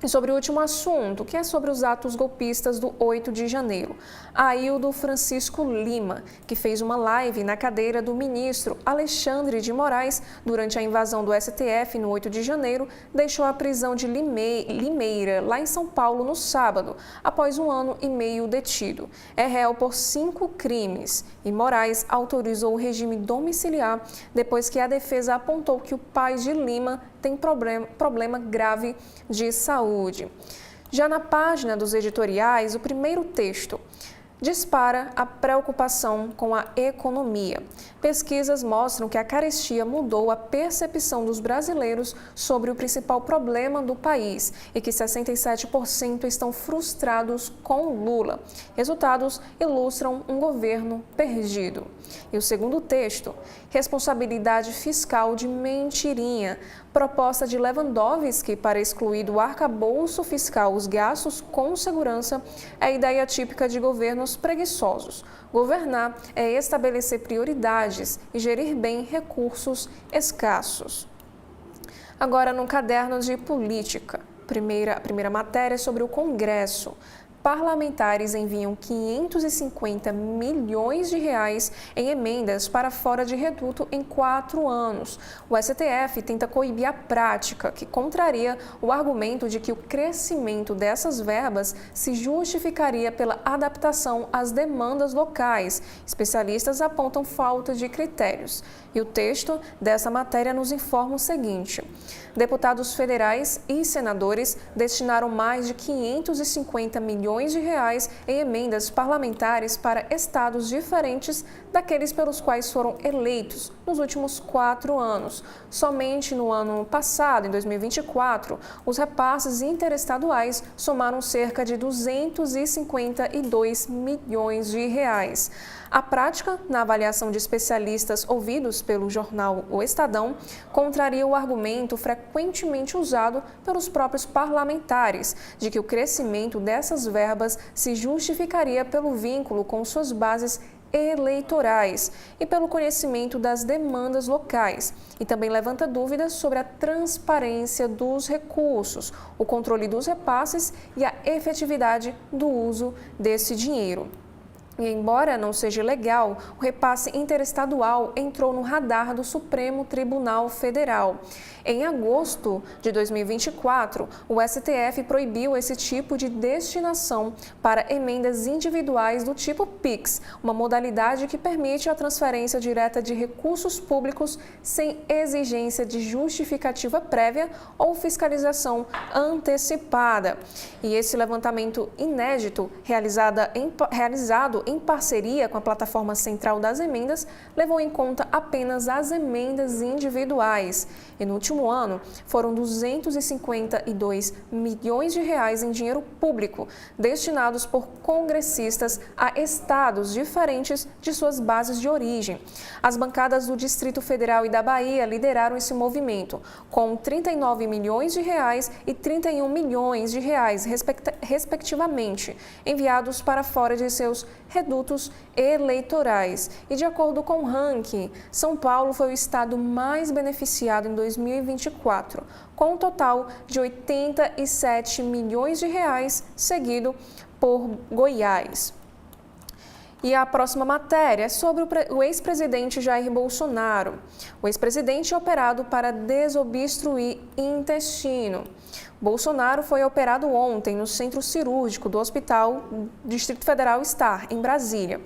E sobre o último assunto, que é sobre os atos golpistas do 8 de janeiro. Aildo Francisco Lima, que fez uma live na cadeira do ministro Alexandre de Moraes durante a invasão do STF no 8 de janeiro, deixou a prisão de Limeira, lá em São Paulo, no sábado, após 1 ano e meio detido. É réu por 5 crimes e Moraes autorizou o regime domiciliar depois que a defesa apontou que o pai de Lima tem problema grave de saúde. Já na página dos editoriais, o primeiro texto dispara a preocupação com a economia. Pesquisas mostram que a carestia mudou a percepção dos brasileiros sobre o principal problema do país e que 67% estão frustrados com Lula. Resultados ilustram um governo perdido. E o segundo texto, responsabilidade fiscal de mentirinha. Proposta de Lewandowski para excluir do arcabouço fiscal os gastos com segurança é a ideia típica de governos preguiçosos. Governar é estabelecer prioridades e gerir bem recursos escassos. Agora no caderno de política, a primeira matéria é sobre o Congresso. Parlamentares enviam 550 milhões de reais em emendas para fora de reduto em 4 anos. O STF tenta coibir a prática, que contraria o argumento de que o crescimento dessas verbas se justificaria pela adaptação às demandas locais. Especialistas apontam falta de critérios. E o texto dessa matéria nos informa o seguinte: deputados federais e senadores destinaram mais de 550 milhões de reais em emendas parlamentares para estados diferentes daqueles pelos quais foram eleitos nos últimos 4 anos. Somente no ano passado, em 2024, os repasses interestaduais somaram cerca de 252 milhões de reais. A prática, na avaliação de especialistas ouvidos pelo jornal O Estadão, contraria o argumento frequentemente usado pelos próprios parlamentares de que o crescimento dessas verbas se justificaria pelo vínculo com suas bases eleitorais e pelo conhecimento das demandas locais, e também levanta dúvidas sobre a transparência dos recursos, o controle dos repasses e a efetividade do uso desse dinheiro. E embora não seja legal, o repasse interestadual entrou no radar do Supremo Tribunal Federal. Em agosto de 2024, o STF proibiu esse tipo de destinação para emendas individuais do tipo PIX, uma modalidade que permite a transferência direta de recursos públicos sem exigência de justificativa prévia ou fiscalização antecipada. E esse levantamento inédito, realizado em parceria com a plataforma central das emendas, levou em conta apenas as emendas individuais. E no último ano, foram 252 milhões de reais em dinheiro público destinados por congressistas a estados diferentes de suas bases de origem. As bancadas do Distrito Federal e da Bahia lideraram esse movimento, com 39 milhões de reais e 31 milhões de reais, respectivamente, enviados para fora de seus redutos eleitorais. E de acordo com o ranking, São Paulo foi o estado mais beneficiado em 2024, com um total de 87 milhões de reais, seguido por Goiás. E a próxima matéria é sobre o ex-presidente Jair Bolsonaro. O ex-presidente é operado para desobstruir intestino. Bolsonaro foi operado ontem no centro cirúrgico do Hospital Distrito Federal Star, em Brasília.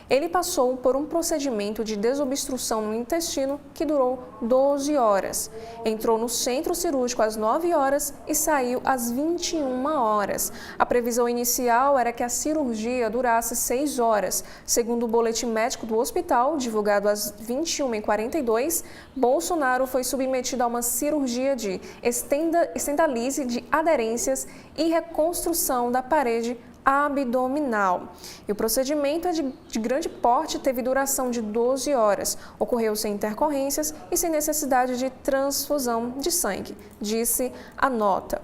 Ele passou por um procedimento de desobstrução no intestino que durou 12 horas. Entrou no centro cirúrgico às 9 horas e saiu às 21 horas. A previsão inicial era que a cirurgia durasse 6 horas. Segundo o boletim médico do hospital, divulgado às 21h42, Bolsonaro foi submetido a uma cirurgia de estendalise de aderências e reconstrução da parede abdominal. E o procedimento é de grande porte, teve duração de 12 horas. Ocorreu sem intercorrências e sem necessidade de transfusão de sangue, disse a nota.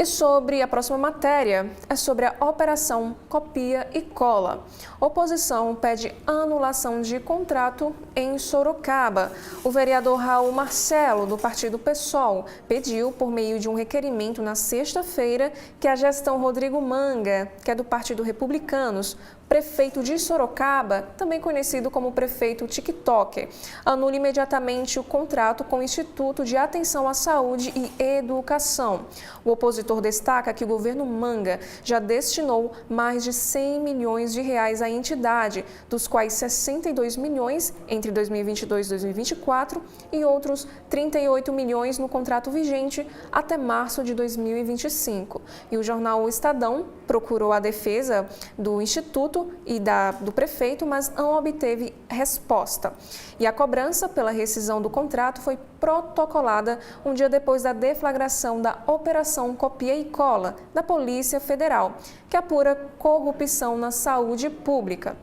E sobre a próxima matéria, é sobre a Operação Copia e Cola. Oposição pede anulação de contrato em Sorocaba. O vereador Raul Marcelo, do partido PSOL, pediu, por meio de um requerimento na sexta-feira, que a gestão Rodrigo Manga, que é do Partido Republicanos, prefeito de Sorocaba, também conhecido como prefeito TikTok, anule imediatamente o contrato com o Instituto de Atenção à Saúde e Educação. O opositor destaca que o governo Manga já destinou mais de 100 milhões de reais à entidade, dos quais 62 milhões entre 2022 e 2024 e outros 38 milhões no contrato vigente até março de 2025. E o jornal O Estadão procurou a defesa do Instituto e do prefeito, mas não obteve resposta. E a cobrança pela rescisão do contrato foi protocolada um dia depois da deflagração da Operação Copia e Cola da Polícia Federal, que apura corrupção na saúde pública.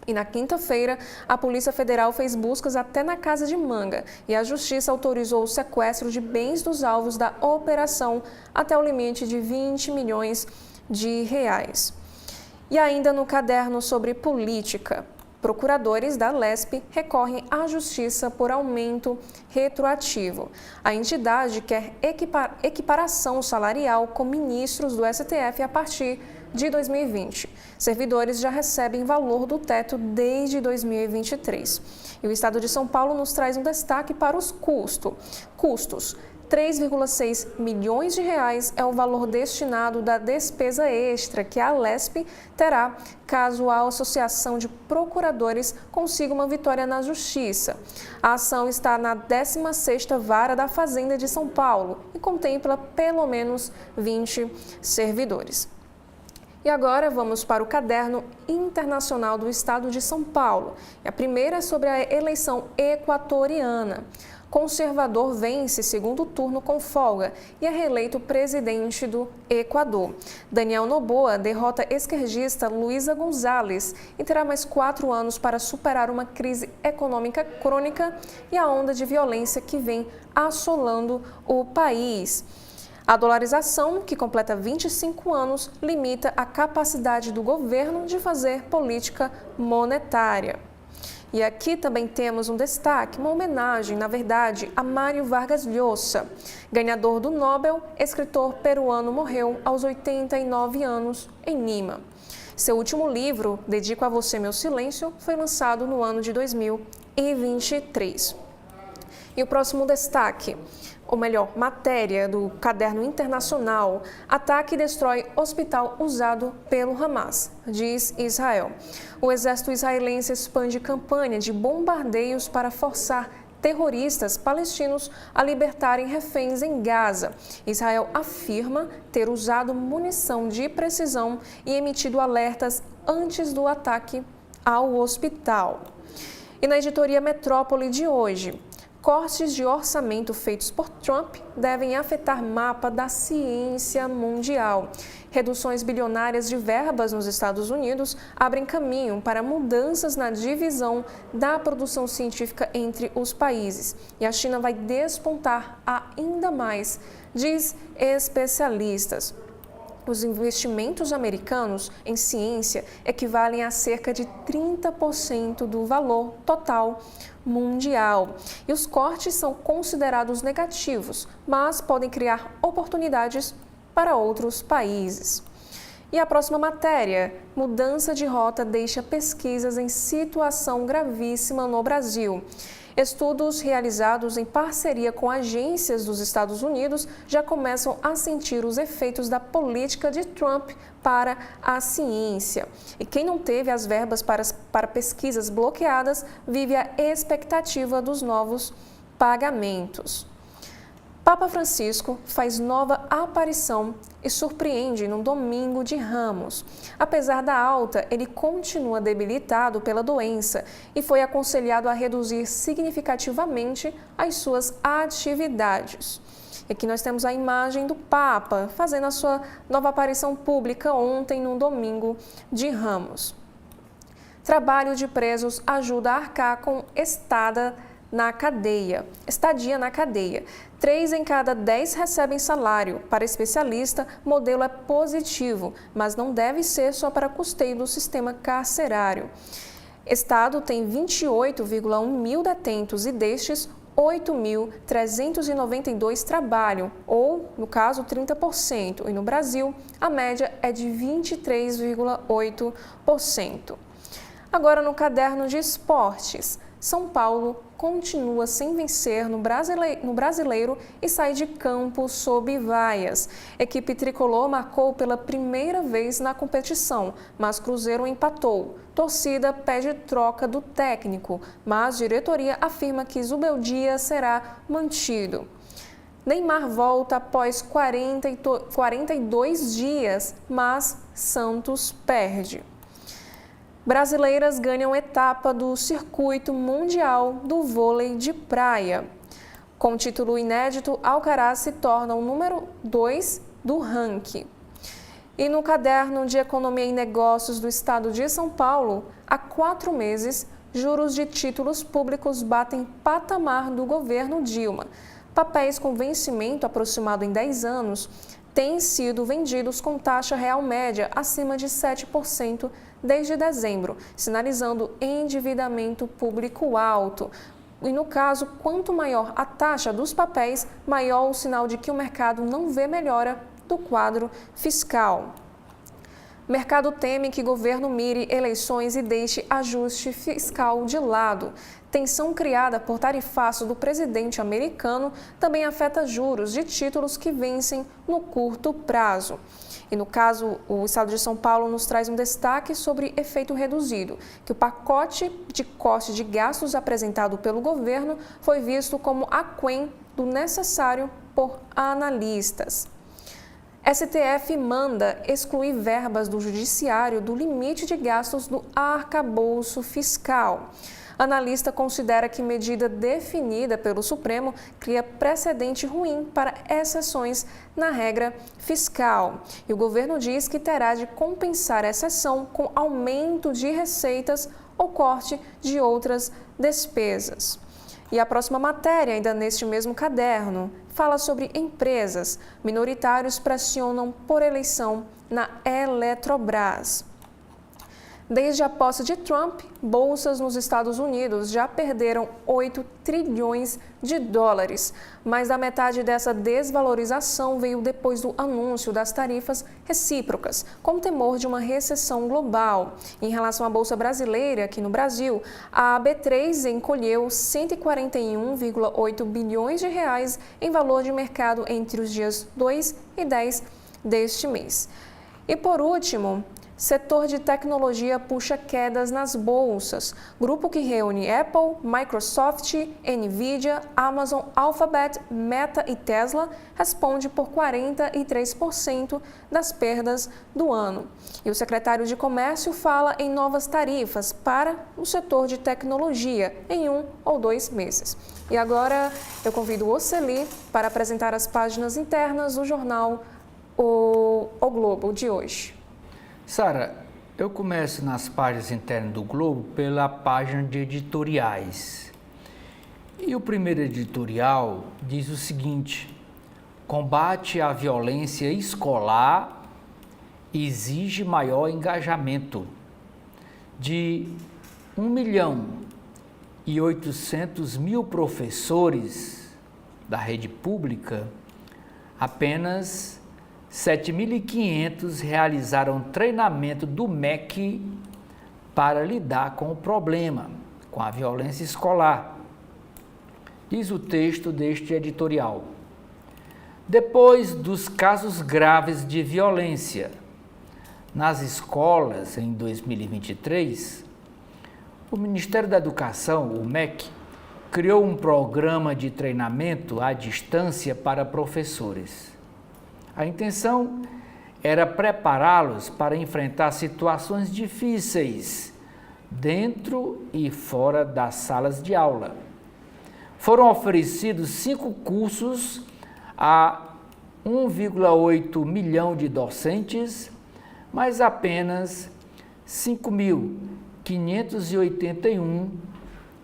E na quinta-feira, a Polícia Federal fez buscas até na casa de Manga e a Justiça autorizou o sequestro de bens dos alvos da operação até o limite de 20 milhões de reais. E ainda no caderno sobre política, procuradores da Lespe recorrem à Justiça por aumento retroativo. A entidade quer equiparação salarial com ministros do STF a partir de 2020. Servidores já recebem valor do teto desde 2023. E o Estado de São Paulo nos traz um destaque para os custos. 3,6 milhões de reais é o valor destinado da despesa extra que a Lespe terá caso a Associação de Procuradores consiga uma vitória na Justiça. A ação está na 16ª Vara da Fazenda de São Paulo e contempla pelo menos 20 servidores. E agora vamos para o caderno internacional do Estado de São Paulo. E a primeira é sobre a eleição equatoriana. Conservador vence segundo turno com folga e é reeleito presidente do Equador. Daniel Noboa derrota esquerdista Luísa González e terá mais 4 anos para superar uma crise econômica crônica e a onda de violência que vem assolando o país. A dolarização, que completa 25 anos, limita a capacidade do governo de fazer política monetária. E aqui também temos um destaque, uma homenagem, na verdade, a Mário Vargas Llosa. Ganhador do Nobel, escritor peruano morreu aos 89 anos em Lima. Seu último livro, Dedico a Você Meu Silêncio, foi lançado no ano de 2023. E o próximo destaque, ou melhor, matéria do caderno internacional, ataque destrói hospital usado pelo Hamas, diz Israel. O exército israelense expande campanha de bombardeios para forçar terroristas palestinos a libertarem reféns em Gaza. Israel afirma ter usado munição de precisão e emitido alertas antes do ataque ao hospital. E na editoria Metrópole de hoje, cortes de orçamento feitos por Trump devem afetar mapa da ciência mundial. Reduções bilionárias de verbas nos Estados Unidos abrem caminho para mudanças na divisão da produção científica entre os países. E a China vai despontar ainda mais, diz especialistas. Os investimentos americanos em ciência equivalem a cerca de 30% do valor total mundial. E os cortes são considerados negativos, mas podem criar oportunidades para outros países. E a próxima matéria, mudança de rota deixa pesquisas em situação gravíssima no Brasil. Estudos realizados em parceria com agências dos Estados Unidos já começam a sentir os efeitos da política de Trump para a ciência. E quem não teve as verbas para pesquisas bloqueadas vive a expectativa dos novos pagamentos. Papa Francisco faz nova aparição e surpreende no domingo de Ramos. Apesar da alta, ele continua debilitado pela doença e foi aconselhado a reduzir significativamente as suas atividades. Aqui nós temos a imagem do Papa fazendo a sua nova aparição pública ontem, no domingo de Ramos. Trabalho de presos ajuda a arcar com estadia na cadeia. 3 em cada 10 recebem salário. Para especialista, o modelo é positivo, mas não deve ser só para custeio do sistema carcerário. Estado tem 28,1 mil detentos e destes, 8.392 trabalham, ou, no caso, 30%. E no Brasil, a média é de 23,8%. Agora, no caderno de esportes, São Paulo continua sem vencer no Brasileiro e sai de campo sob vaias. Equipe tricolor marcou pela primeira vez na competição, mas Cruzeiro empatou. Torcida pede troca do técnico, mas diretoria afirma que Zubeldia será mantido. Neymar volta após 42 dias, mas Santos perde. Brasileiras ganham etapa do Circuito Mundial do Vôlei de Praia. Com título inédito, Alcaraz se torna o número 2 do ranking. E no caderno de Economia e Negócios do Estado de São Paulo, há 4 meses, juros de títulos públicos batem patamar do governo Dilma. Papéis com vencimento aproximado em 10 anos têm sido vendidos com taxa real média acima de 7% desde dezembro, sinalizando endividamento público alto. E no caso, quanto maior a taxa dos papéis, maior o sinal de que o mercado não vê melhora do quadro fiscal. Mercado teme que governo mire eleições e deixe ajuste fiscal de lado. Tensão criada por tarifaço do presidente americano também afeta juros de títulos que vencem no curto prazo. E no caso, o Estado de São Paulo nos traz um destaque sobre efeito reduzido, que o pacote de corte de gastos apresentado pelo governo foi visto como aquém do necessário por analistas. STF manda excluir verbas do Judiciário do limite de gastos do arcabouço fiscal. Analista considera que medida definida pelo Supremo cria precedente ruim para exceções na regra fiscal. E o governo diz que terá de compensar a exceção com aumento de receitas ou corte de outras despesas. E a próxima matéria, ainda neste mesmo caderno, fala sobre empresas. Minoritários pressionam por eleição na Eletrobras. Desde a posse de Trump, bolsas nos Estados Unidos já perderam 8 trilhões de dólares. Mais da metade dessa desvalorização veio depois do anúncio das tarifas recíprocas, com temor de uma recessão global. Em relação à bolsa brasileira, aqui no Brasil, a B3 encolheu 141,8 bilhões de reais em valor de mercado entre os dias 2 e 10 deste mês. E por último, setor de tecnologia puxa quedas nas bolsas. Grupo que reúne Apple, Microsoft, Nvidia, Amazon, Alphabet, Meta e Tesla responde por 43% das perdas do ano. E o secretário de Comércio fala em novas tarifas para o setor de tecnologia em 1 ou 2 meses. E agora eu convido o Oceli para apresentar as páginas internas do jornal O Globo de hoje. Sara, eu começo nas páginas internas do Globo pela página de editoriais. E o primeiro editorial diz o seguinte: combate à violência escolar exige maior engajamento. De 1.800.000 professores da rede pública, apenas 7.500 realizaram treinamento do MEC para lidar com o problema, com a violência escolar. Diz o texto deste editorial. Depois dos casos graves de violência nas escolas em 2023, o Ministério da Educação, o MEC, criou um programa de treinamento à distância para professores. A intenção era prepará-los para enfrentar situações difíceis dentro e fora das salas de aula. Foram oferecidos 5 cursos a 1,8 milhão de docentes, mas apenas 5.581,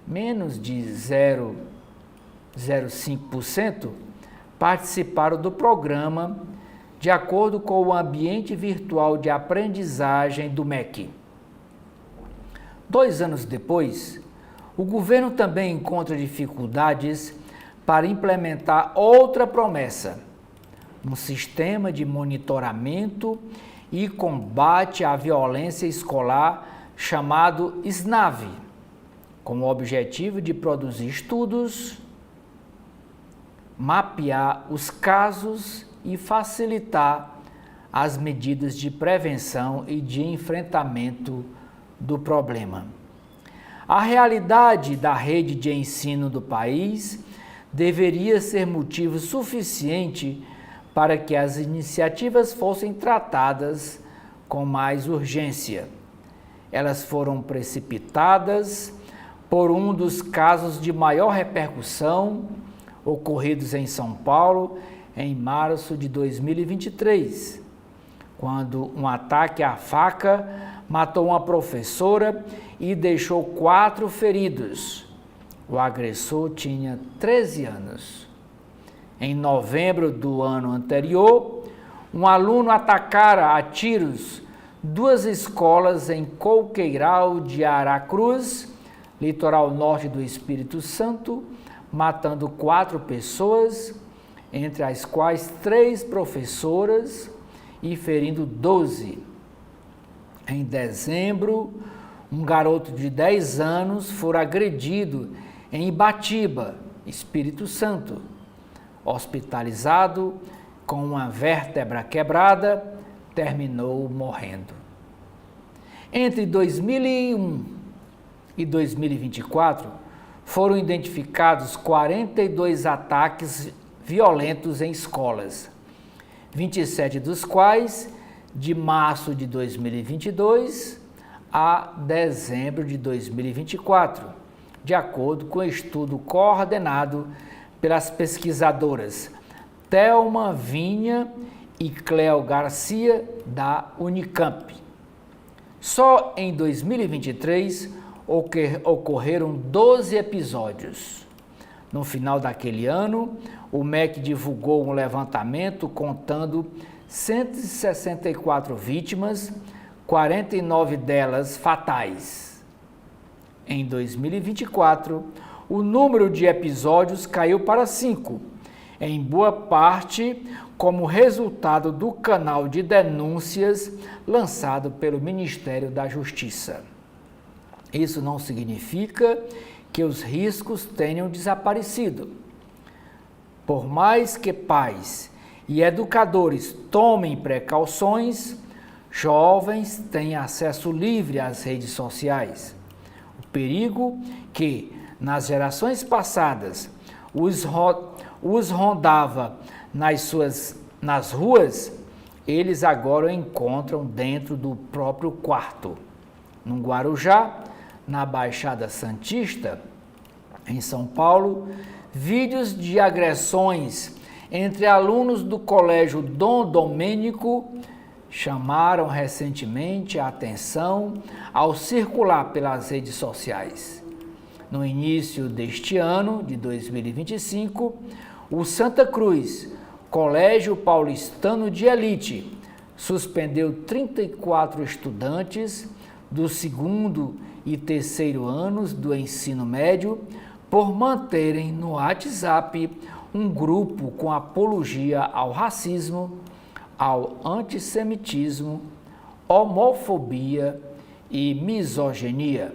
menos de 0,05%, participaram do programa de acordo com o ambiente virtual de aprendizagem do MEC. 2 anos depois, o governo também encontra dificuldades para implementar outra promessa, um sistema de monitoramento e combate à violência escolar chamado SNAV, com o objetivo de produzir estudos, mapear os casos e facilitar as medidas de prevenção e de enfrentamento do problema. A realidade da rede de ensino do país deveria ser motivo suficiente para que as iniciativas fossem tratadas com mais urgência. Elas foram precipitadas por um dos casos de maior repercussão ocorridos em São Paulo em março de 2023, quando um ataque à faca matou uma professora e deixou 4 feridos. O agressor tinha 13 anos. Em novembro do ano anterior, um aluno atacara a tiros 2 escolas em Coqueiral de Aracruz, litoral norte do Espírito Santo, matando 4 pessoas, entre as quais 3 professoras, e ferindo 12. Em dezembro, um garoto de 10 anos foi agredido em Ibatiba, Espírito Santo. Hospitalizado com uma vértebra quebrada, terminou morrendo. Entre 2001 e 2024, foram identificados 42 ataques violentos em escolas, 27 dos quais de março de 2022 a dezembro de 2024, de acordo com o estudo coordenado pelas pesquisadoras Thelma Vinha e Cléo Garcia, da Unicamp. Só em 2023 ocorreram 12 episódios. No final daquele ano, o MEC divulgou um levantamento contando 164 vítimas, 49 delas fatais. Em 2024, o número de episódios caiu para 5, em boa parte como resultado do canal de denúncias lançado pelo Ministério da Justiça. Isso não significa que os riscos tenham desaparecido. Por mais que pais e educadores tomem precauções, jovens têm acesso livre às redes sociais. O perigo que, nas gerações passadas, os rondava nas ruas, eles agora o encontram dentro do próprio quarto. No Guarujá, na Baixada Santista, em São Paulo, vídeos de agressões entre alunos do Colégio Dom Domênico chamaram recentemente a atenção ao circular pelas redes sociais. No início deste ano, de 2025, o Santa Cruz, Colégio Paulistano de Elite, suspendeu 34 estudantes do 2º e 3º anos do ensino médio por manterem no WhatsApp um grupo com apologia ao racismo, ao antissemitismo, homofobia e misoginia.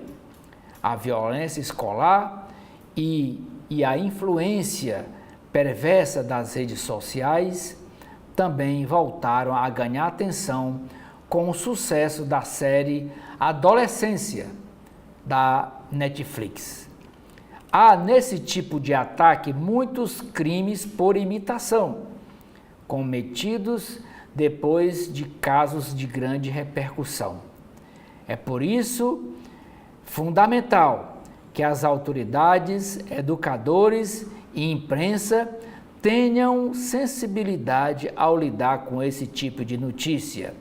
A violência escolar e a influência perversa das redes sociais também voltaram a ganhar atenção com o sucesso da série Adolescência, da Netflix. Há nesse tipo de ataque muitos crimes por imitação, cometidos depois de casos de grande repercussão. É por isso fundamental que as autoridades, educadores e imprensa tenham sensibilidade ao lidar com esse tipo de notícia.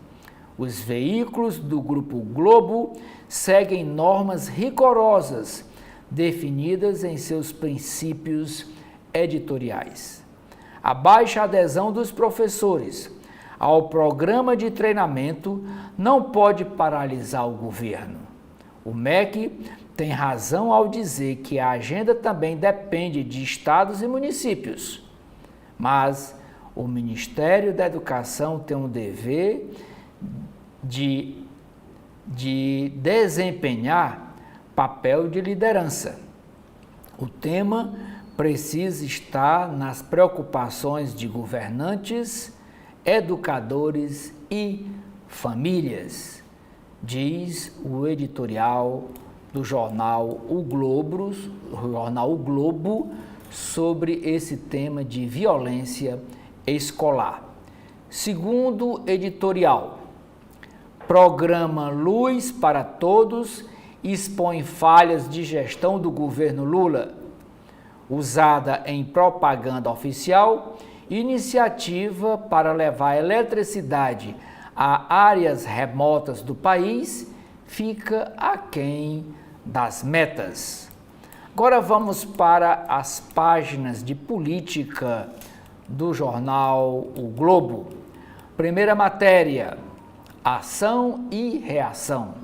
Os veículos do Grupo Globo seguem normas rigorosas definidas em seus princípios editoriais. A baixa adesão dos professores ao programa de treinamento não pode paralisar o governo. O MEC tem razão ao dizer que a agenda também depende de estados e municípios, mas o Ministério da Educação tem um dever de desempenhar papel de liderança. O tema precisa estar nas preocupações de governantes, educadores e famílias, diz o editorial do jornal O Globo, sobre esse tema de violência escolar. Segundo editorial, programa Luz para Todos expõe falhas de gestão do governo Lula, usada em propaganda oficial, iniciativa para levar eletricidade a áreas remotas do país fica aquém das metas. Agora vamos para as páginas de política do jornal O Globo. Primeira matéria: ação e reação.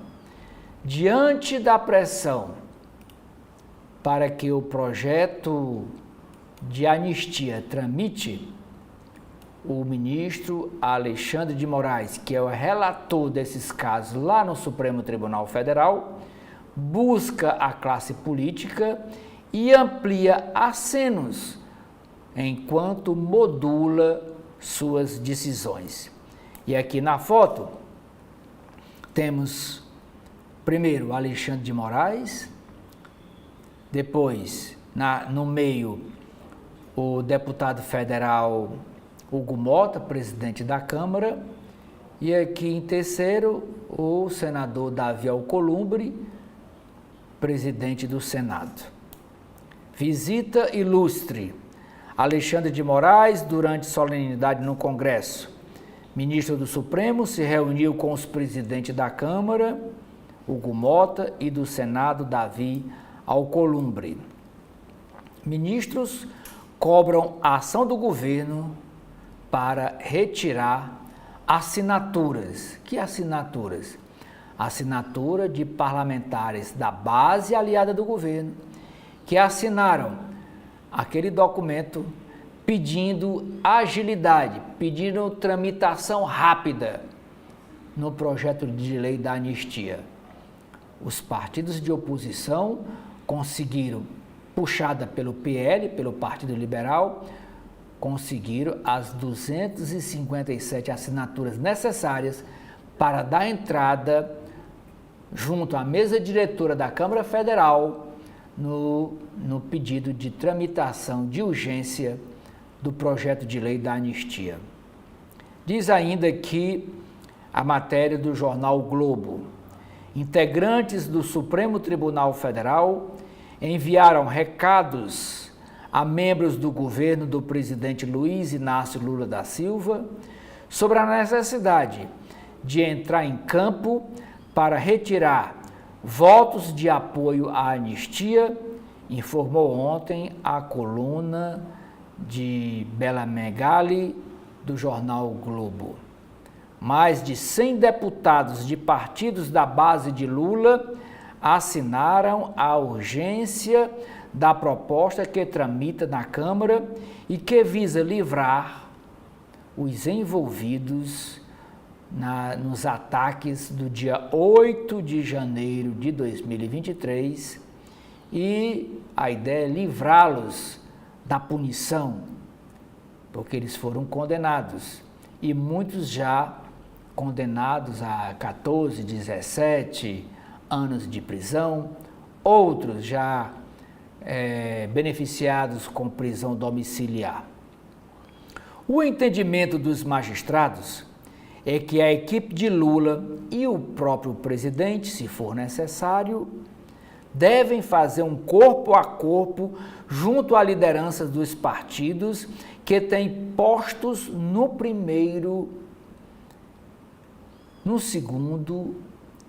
Diante da pressão para que o projeto de anistia tramite, o ministro Alexandre de Moraes, que é o relator desses casos lá no Supremo Tribunal Federal, busca a classe política e amplia acenos enquanto modula suas decisões. E aqui na foto temos primeiro Alexandre de Moraes, depois no meio o deputado federal Hugo Mota, presidente da Câmara, e aqui em terceiro o senador Davi Alcolumbre, presidente do Senado. Visita ilustre. Alexandre de Moraes, durante solenidade no Congresso. Ministro do Supremo se reuniu com os presidentes da Câmara, Hugo Mota, e do Senado, Davi Alcolumbre. Ministros cobram a ação do governo para retirar assinaturas. Que assinaturas? Assinatura de parlamentares da base aliada do governo que assinaram aquele documento pedindo agilidade, pedindo tramitação rápida no projeto de lei da anistia. Os partidos de oposição conseguiram, puxada pelo PL, pelo Partido Liberal, conseguiram as 257 assinaturas necessárias para dar entrada junto à mesa diretora da Câmara Federal no pedido de tramitação de urgência do projeto de lei da anistia. Diz ainda que a matéria do jornal o Globo: integrantes do Supremo Tribunal Federal enviaram recados a membros do governo do presidente Luiz Inácio Lula da Silva sobre a necessidade de entrar em campo para retirar votos de apoio à anistia, informou ontem a coluna de Bela Megali do jornal o Globo. Mais de 100 deputados de partidos da base de Lula assinaram a urgência da proposta que tramita na Câmara e que visa livrar os envolvidos nos ataques do dia 8 de janeiro de 2023, e a ideia é livrá-los da punição, porque eles foram condenados, e muitos já condenados a 14, 17 anos de prisão, outros já beneficiados com prisão domiciliar. O entendimento dos magistrados é que a equipe de Lula e o próprio presidente, se for necessário, devem fazer um corpo a corpo junto à liderança dos partidos que têm postos no primeiro, no segundo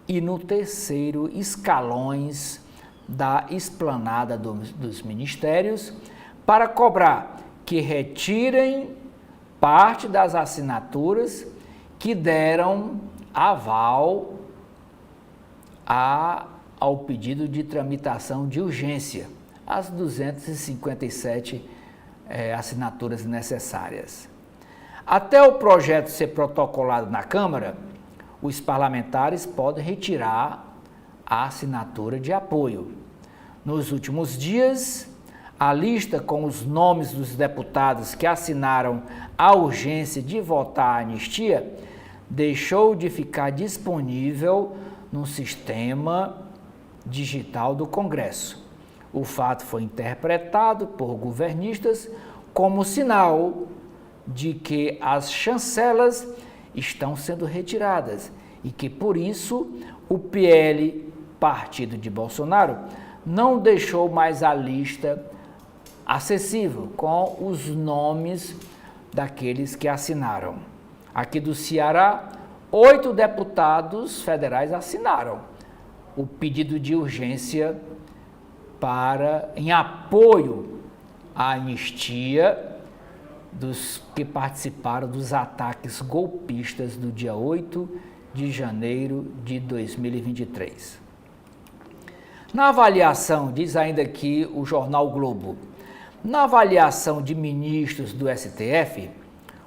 e no terceiro escalões da esplanada dos ministérios, para cobrar que retirem parte das assinaturas que deram aval ao pedido de tramitação de urgência, as 257 assinaturas necessárias. Até o projeto ser protocolado na Câmara, os parlamentares podem retirar a assinatura de apoio. Nos últimos dias, a lista com os nomes dos deputados que assinaram a urgência de votar a anistia deixou de ficar disponível no sistema digital do Congresso. O fato foi interpretado por governistas como sinal de que as chancelas estão sendo retiradas e que, por isso, o PL, partido de Bolsonaro, não deixou mais a lista acessível com os nomes daqueles que assinaram. Aqui do Ceará, 8 deputados federais assinaram o pedido de urgência em apoio à anistia dos que participaram dos ataques golpistas do dia 8 de janeiro de 2023. Na avaliação, diz ainda aqui o jornal Globo, na avaliação de ministros do STF,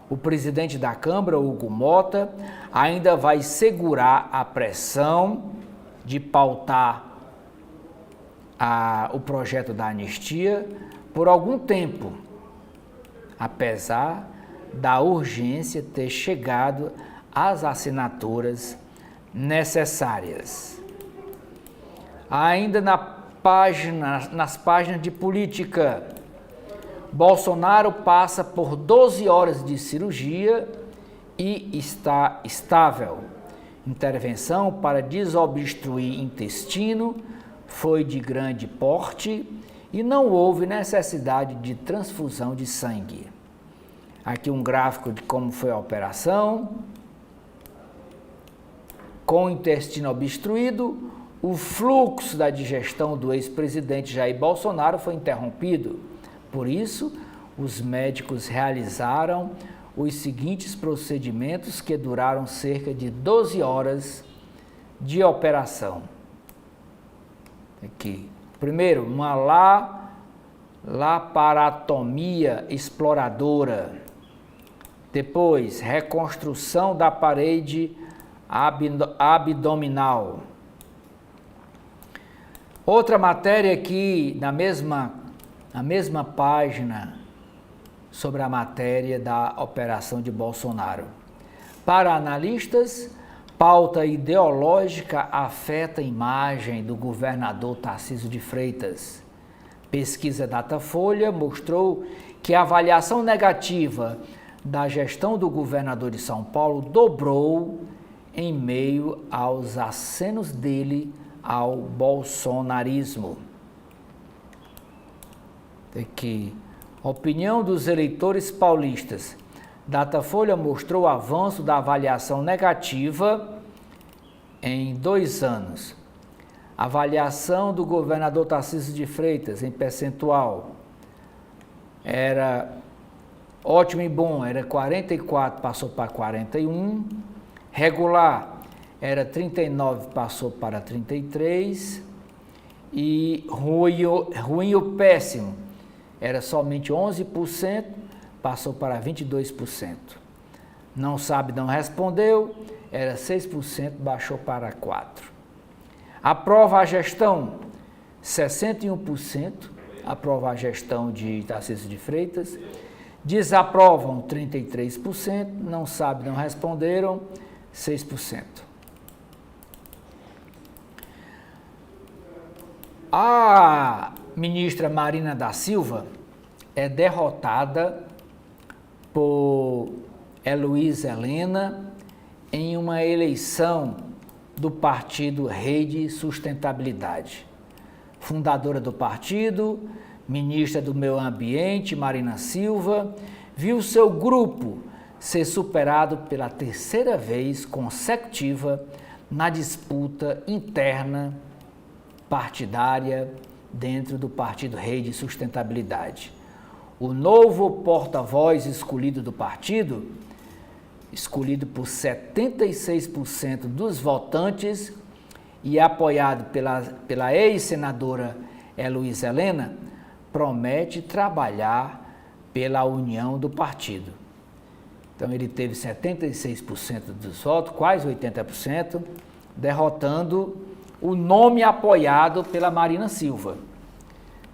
o presidente da Câmara, Hugo Mota, ainda vai segurar a pressão de pautar o projeto da anistia por algum tempo, apesar da urgência ter chegado às assinaturas necessárias. Ainda nas páginas de política, Bolsonaro passa por 12 horas de cirurgia e está estável. Intervenção para desobstruir intestino foi de grande porte e não houve necessidade de transfusão de sangue. Aqui um gráfico de como foi a operação. Com o intestino obstruído, o fluxo da digestão do ex-presidente Jair Bolsonaro foi interrompido. Por isso, os médicos realizaram os seguintes procedimentos que duraram cerca de 12 horas de operação. Aqui. Primeiro, uma laparotomia exploradora. Depois, reconstrução da parede abdominal. Outra matéria aqui na mesma página sobre a matéria da operação de Bolsonaro. Para analistas, pauta ideológica afeta a imagem do governador Tarcísio de Freitas. Pesquisa Datafolha mostrou que a avaliação negativa da gestão do governador de São Paulo dobrou em meio aos acenos dele ao bolsonarismo. Aqui, opinião dos eleitores paulistas. Datafolha mostrou o avanço da avaliação negativa em 2 anos. Avaliação do governador Tarcísio de Freitas em percentual era ótimo e bom, era 44, passou para 41. Regular era 39, passou para 33. E ruim ou péssimo era somente 11%, passou para 22%. Não sabe, não respondeu, era 6%, baixou para 4%. Aprova a gestão, 61%, aprova a gestão de Tarcísio de Freitas. Desaprovam 33%, não sabe, não responderam, 6%. A ministra Marina da Silva é derrotada por Heloísa Helena em uma eleição do partido Rede Sustentabilidade. Fundadora do partido, ministra do Meio Ambiente, Marina Silva, viu seu grupo ser superado pela 3ª vez consecutiva na disputa interna partidária dentro do partido Rede Sustentabilidade. O novo porta-voz escolhido do partido, escolhido por 76% dos votantes e apoiado pela ex-senadora Heloísa Helena, promete trabalhar pela união do partido. Então ele teve 76% dos votos, quase 80%, derrotando o nome apoiado pela Marina Silva.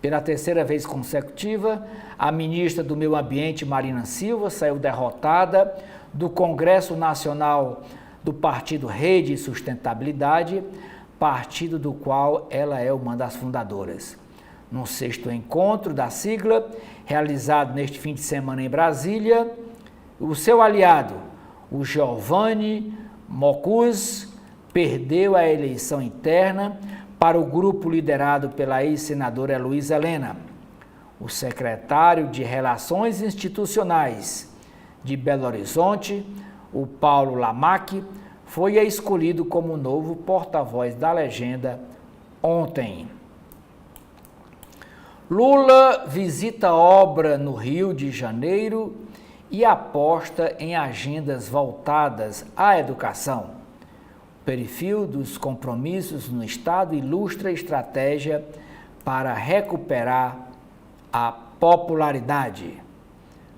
Pela 3ª vez consecutiva, a ministra do Meio Ambiente, Marina Silva, saiu derrotada do Congresso Nacional do Partido Rede Sustentabilidade, partido do qual ela é uma das fundadoras. No 6º encontro da sigla, realizado neste fim de semana em Brasília, o seu aliado, o Giovanni Mocuz, perdeu a eleição interna para o grupo liderado pela ex-senadora Heloísa Helena. O secretário de Relações Institucionais de Belo Horizonte, o Paulo Lamaque, foi escolhido como novo porta-voz da legenda ontem. Lula visita obra no Rio de Janeiro e aposta em agendas voltadas à educação. O perfil dos compromissos no Estado ilustra a estratégia para recuperar a popularidade.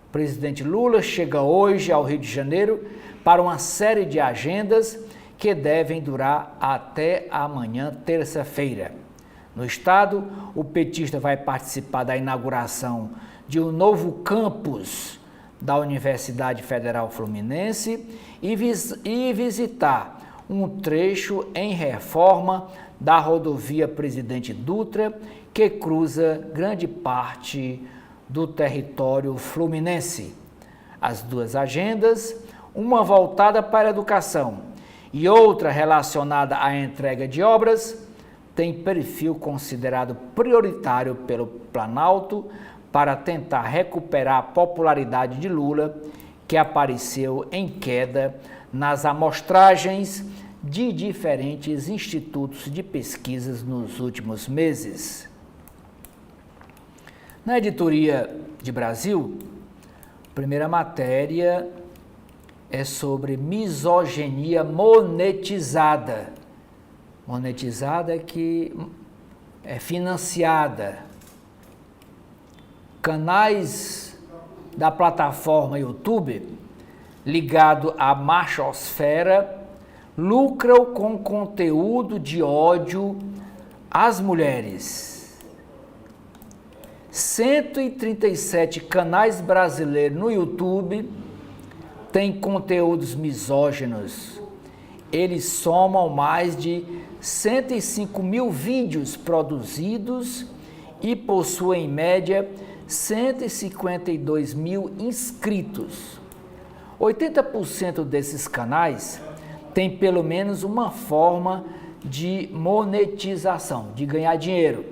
O presidente Lula chega hoje ao Rio de Janeiro para uma série de agendas que devem durar até amanhã, terça-feira. No estado, o petista vai participar da inauguração de um novo campus da Universidade Federal Fluminense e visitar um trecho em reforma da rodovia Presidente Dutra, que cruza grande parte do território fluminense. As duas agendas, uma voltada para a educação e outra relacionada à entrega de obras, tem perfil considerado prioritário pelo Planalto para tentar recuperar a popularidade de Lula, que apareceu em queda nas amostragens de diferentes institutos de pesquisas nos últimos meses. Na editoria de Brasil, a primeira matéria é sobre misoginia monetizada. Monetizada é que é financiada. Canais da plataforma YouTube, ligado à machosfera, lucram com conteúdo de ódio às mulheres. 137 canais brasileiros no YouTube têm conteúdos misóginos. Eles somam mais de 105 mil vídeos produzidos e possuem, em média, 152 mil inscritos. 80% desses canais têm pelo menos uma forma de monetização, de ganhar dinheiro.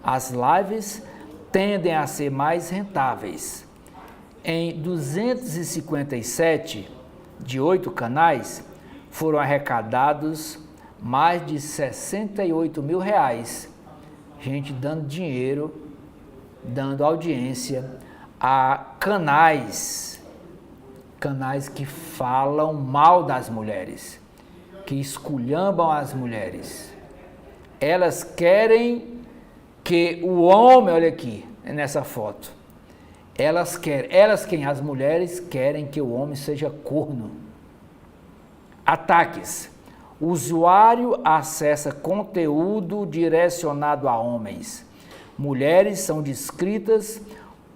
As lives tendem a ser mais rentáveis. Em 257 de 8 canais, foram arrecadados mais de 68 mil reais. Gente dando dinheiro, dando audiência a canais que falam mal das mulheres, que esculhambam as mulheres. Elas querem que o homem, olha aqui, nessa foto, as mulheres querem que o homem seja corno. Ataques. O usuário acessa conteúdo direcionado a homens. Mulheres são descritas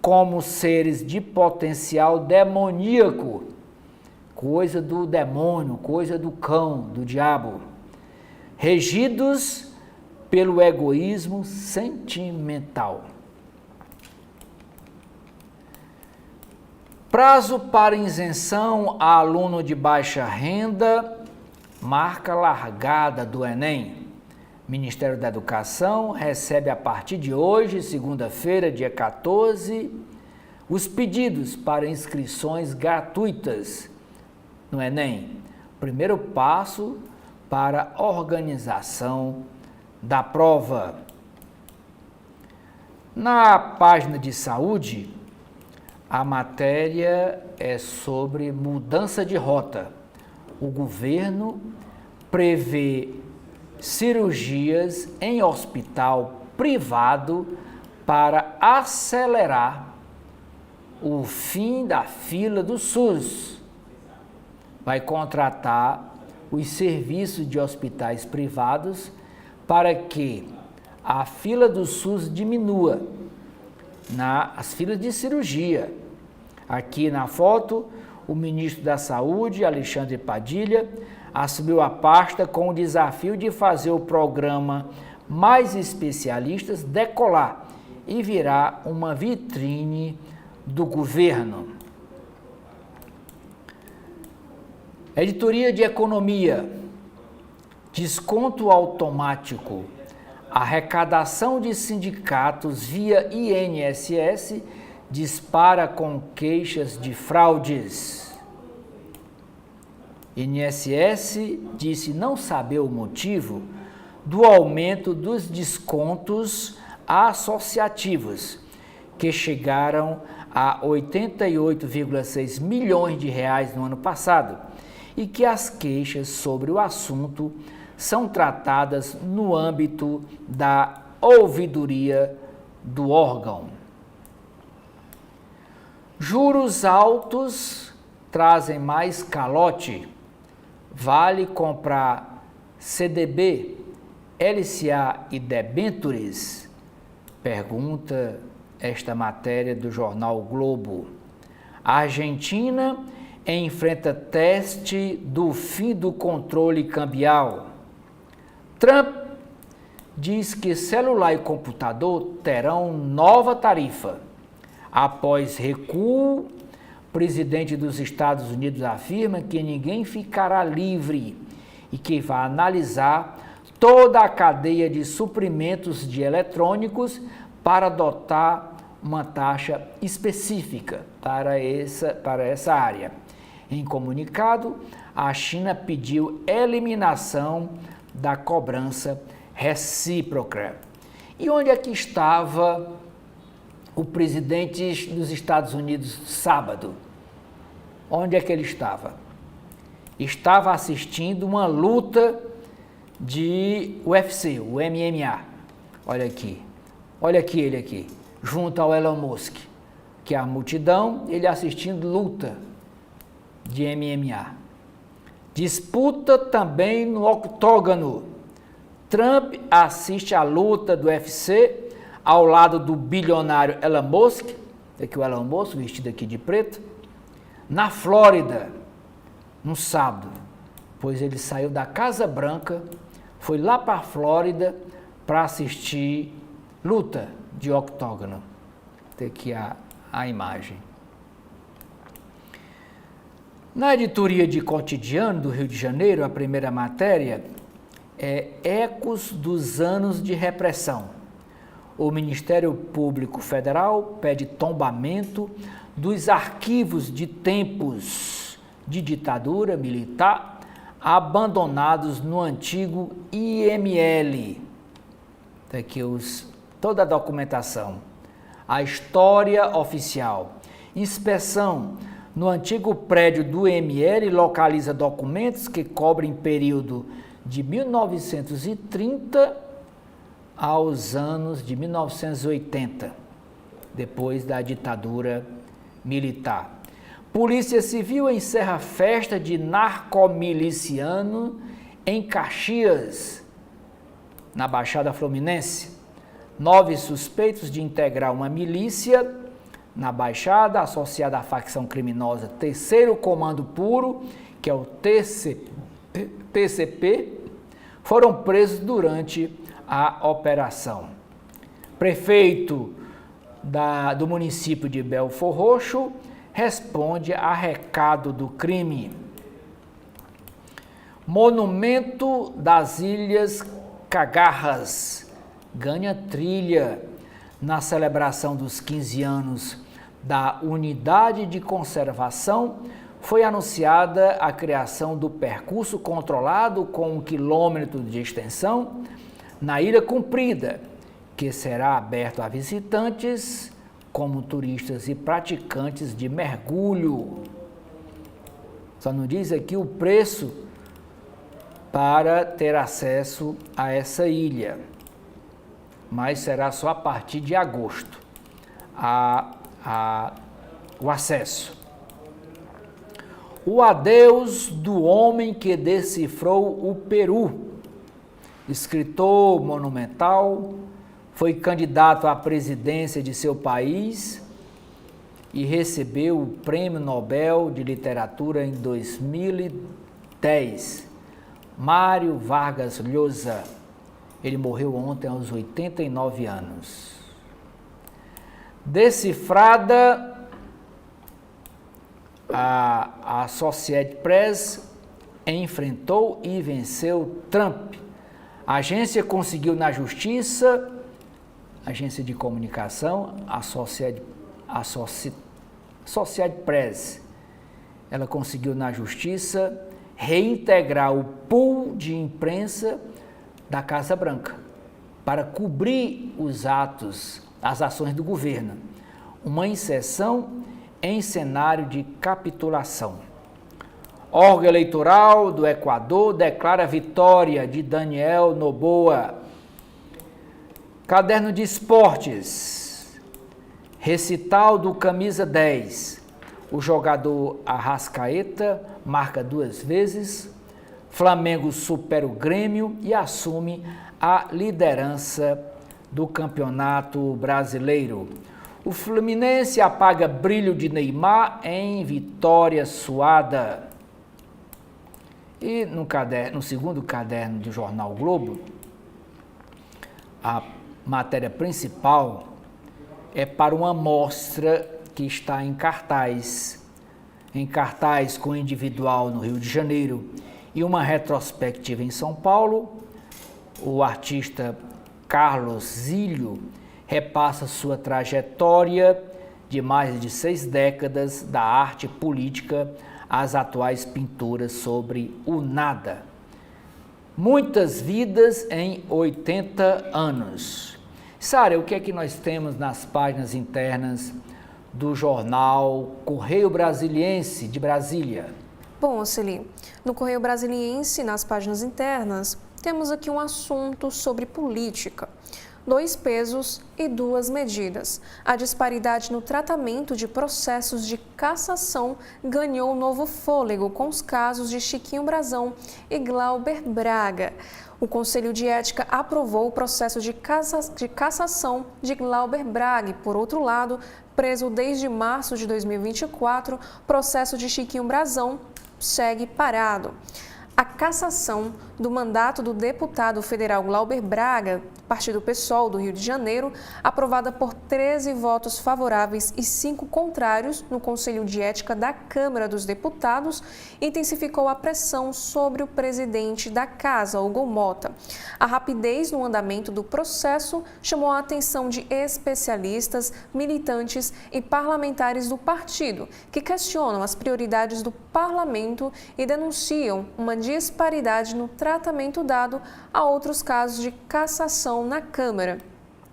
como seres de potencial demoníaco, coisa do demônio, coisa do cão, do diabo, regidos pelo egoísmo sentimental. Prazo para isenção a aluno de baixa renda marca largada do Enem. Ministério da Educação recebe a partir de hoje, segunda-feira, dia 14, os pedidos para inscrições gratuitas no Enem. Primeiro passo para a organização da prova. Na página de saúde, a matéria é sobre mudança de rota. O governo prevê cirurgias em hospital privado para acelerar o fim da fila do SUS. Vai contratar os serviços de hospitais privados para que a fila do SUS diminua, as filas de cirurgia. Aqui na foto, o ministro da Saúde, Alexandre Padilha, assumiu a pasta com o desafio de fazer o programa Mais Especialistas decolar e virar uma vitrine do governo. Editoria de Economia. Desconto automático. Arrecadação de sindicatos via INSS dispara com queixas de fraudes. INSS disse não saber o motivo do aumento dos descontos associativos, que chegaram a 88,6 milhões de reais no ano passado, e que as queixas sobre o assunto são tratadas no âmbito da ouvidoria do órgão. Juros altos trazem mais calote. Vale comprar CDB, LCA e debêntures? Pergunta esta matéria do jornal o Globo. A Argentina enfrenta teste do fim do controle cambial. Trump diz que celular e computador terão nova tarifa. Após recuo, o presidente dos Estados Unidos afirma que ninguém ficará livre e que vai analisar toda a cadeia de suprimentos de eletrônicos para adotar uma taxa específica para essa área. Em comunicado, a China pediu eliminação da cobrança recíproca. E onde é que estava o presidente dos Estados Unidos sábado? Onde é que ele estava? Estava assistindo uma luta de UFC, o MMA. Olha aqui ele aqui, junto ao Elon Musk, que é a multidão, ele assistindo luta de MMA. Disputa também no octógono. Trump assiste a luta do UFC ao lado do bilionário Elon Musk, aqui o Elon Musk vestido aqui de preto, na Flórida, no sábado, pois ele saiu da Casa Branca, foi lá para a Flórida para assistir luta de octógono. Tem aqui a imagem. Na editoria de Cotidiano do Rio de Janeiro, a primeira matéria é Ecos dos anos de repressão. O Ministério Público Federal pede tombamento dos arquivos de tempos de ditadura militar abandonados no antigo IML. Está aqui toda a documentação. A história oficial. Inspeção no antigo prédio do IML localiza documentos que cobrem período de 1930 aos anos de 1980, depois da ditadura militar. Polícia Civil encerra festa de narcomiliciano em Caxias, na Baixada Fluminense. 9 suspeitos de integrar uma milícia na Baixada, associada à facção criminosa Terceiro Comando Puro, que é o TCP, foram presos durante a operação. Prefeito do município de Belfor Roxo responde a recado do crime. Monumento das Ilhas Cagarras ganha trilha na celebração dos 15 anos da Unidade de Conservação. Foi anunciada a criação do percurso controlado com 1 quilômetro de extensão na Ilha Comprida, que será aberto a visitantes como turistas e praticantes de mergulho. Só não diz aqui o preço para ter acesso a essa ilha, mas será só a partir de agosto o acesso. O adeus do homem que decifrou o Peru. Escritor monumental, foi candidato à presidência de seu país e recebeu o Prêmio Nobel de Literatura em 2010. Mário Vargas Llosa. Ele morreu ontem aos 89 anos. Decifrada, a Associated Press enfrentou e venceu Trump. A agência conseguiu na justiça, agência de comunicação, Associated Press, ela conseguiu na justiça reintegrar o pool de imprensa da Casa Branca para cobrir os atos, as ações do governo. Uma inserção em cenário de capitulação. Órgão eleitoral do Equador declara a vitória de Daniel Noboa. Caderno de esportes. Recital do camisa 10. O jogador Arrascaeta marca 2 vezes. Flamengo supera o Grêmio e assume a liderança do Campeonato Brasileiro. O Fluminense apaga brilho de Neymar em vitória suada. E no segundo caderno do jornal Globo, a matéria principal é para uma mostra que está em cartaz com individual no Rio de Janeiro e uma retrospectiva em São Paulo. O artista Carlos Zílio repassa sua trajetória de mais de 6 décadas da arte política às atuais pinturas sobre o nada. Muitas vidas em 80 anos. Sara, o que é que nós temos nas páginas internas do jornal Correio Brasiliense de Brasília? Bom, Celi, no Correio Brasiliense, nas páginas internas, temos aqui um assunto sobre política. 2 pesos e 2 medidas. A disparidade no tratamento de processos de cassação ganhou novo fôlego com os casos de Chiquinho Brazão e Glauber Braga. O Conselho de Ética aprovou o processo de cassação de Glauber Braga. Por outro lado, preso desde março de 2024, o processo de Chiquinho Brazão segue parado. A cassação do mandato do deputado federal Glauber Braga, Partido PSOL do Rio de Janeiro, aprovada por 13 votos favoráveis e 5 contrários no Conselho de Ética da Câmara dos Deputados, intensificou a pressão sobre o presidente da Casa, Hugo Mota. A rapidez no andamento do processo chamou a atenção de especialistas, militantes e parlamentares do partido, que questionam as prioridades do parlamento e denunciam uma disparidade no tratamento dado a outros casos de cassação na Câmara.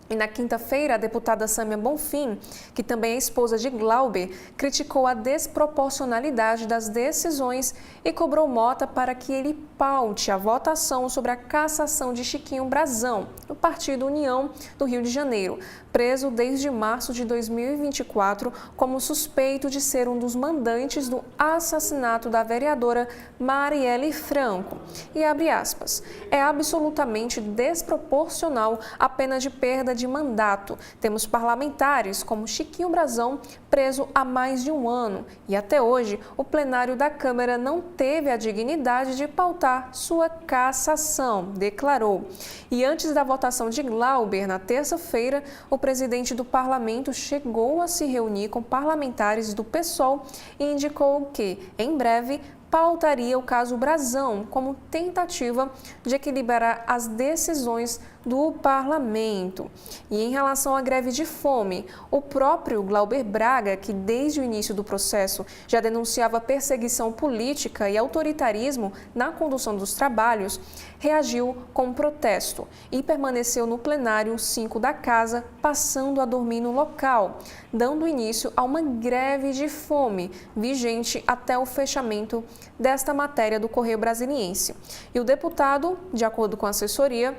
E na quinta-feira, a deputada Sâmia Bonfim, que também é esposa de Glauber, criticou a desproporcionalidade das decisões e cobrou Mota para que ele paute a votação sobre a cassação de Chiquinho Brazão, do Partido União do Rio de Janeiro, preso desde março de 2024 como suspeito de ser um dos mandantes do assassinato da vereadora Marielle Franco. E abre aspas, é absolutamente desproporcional a pena de perda de mandato. Temos parlamentares como Chiquinho Brazão preso há mais de 1 ano e até hoje o plenário da Câmara não teve a dignidade de pautar sua cassação, declarou. E antes da votação de Glauber na terça-feira, o presidente do parlamento chegou a se reunir com parlamentares do PSOL e indicou que, em breve, pautaria o caso Brazão como tentativa de equilibrar as decisões do parlamento. E em relação à greve de fome, o próprio Glauber Braga, que desde o início do processo já denunciava perseguição política e autoritarismo na condução dos trabalhos, reagiu com protesto e permaneceu no plenário 5 da casa, passando a dormir no local, dando início a uma greve de fome vigente até o fechamento desta matéria do Correio Brasiliense. E o deputado, de acordo com a assessoria,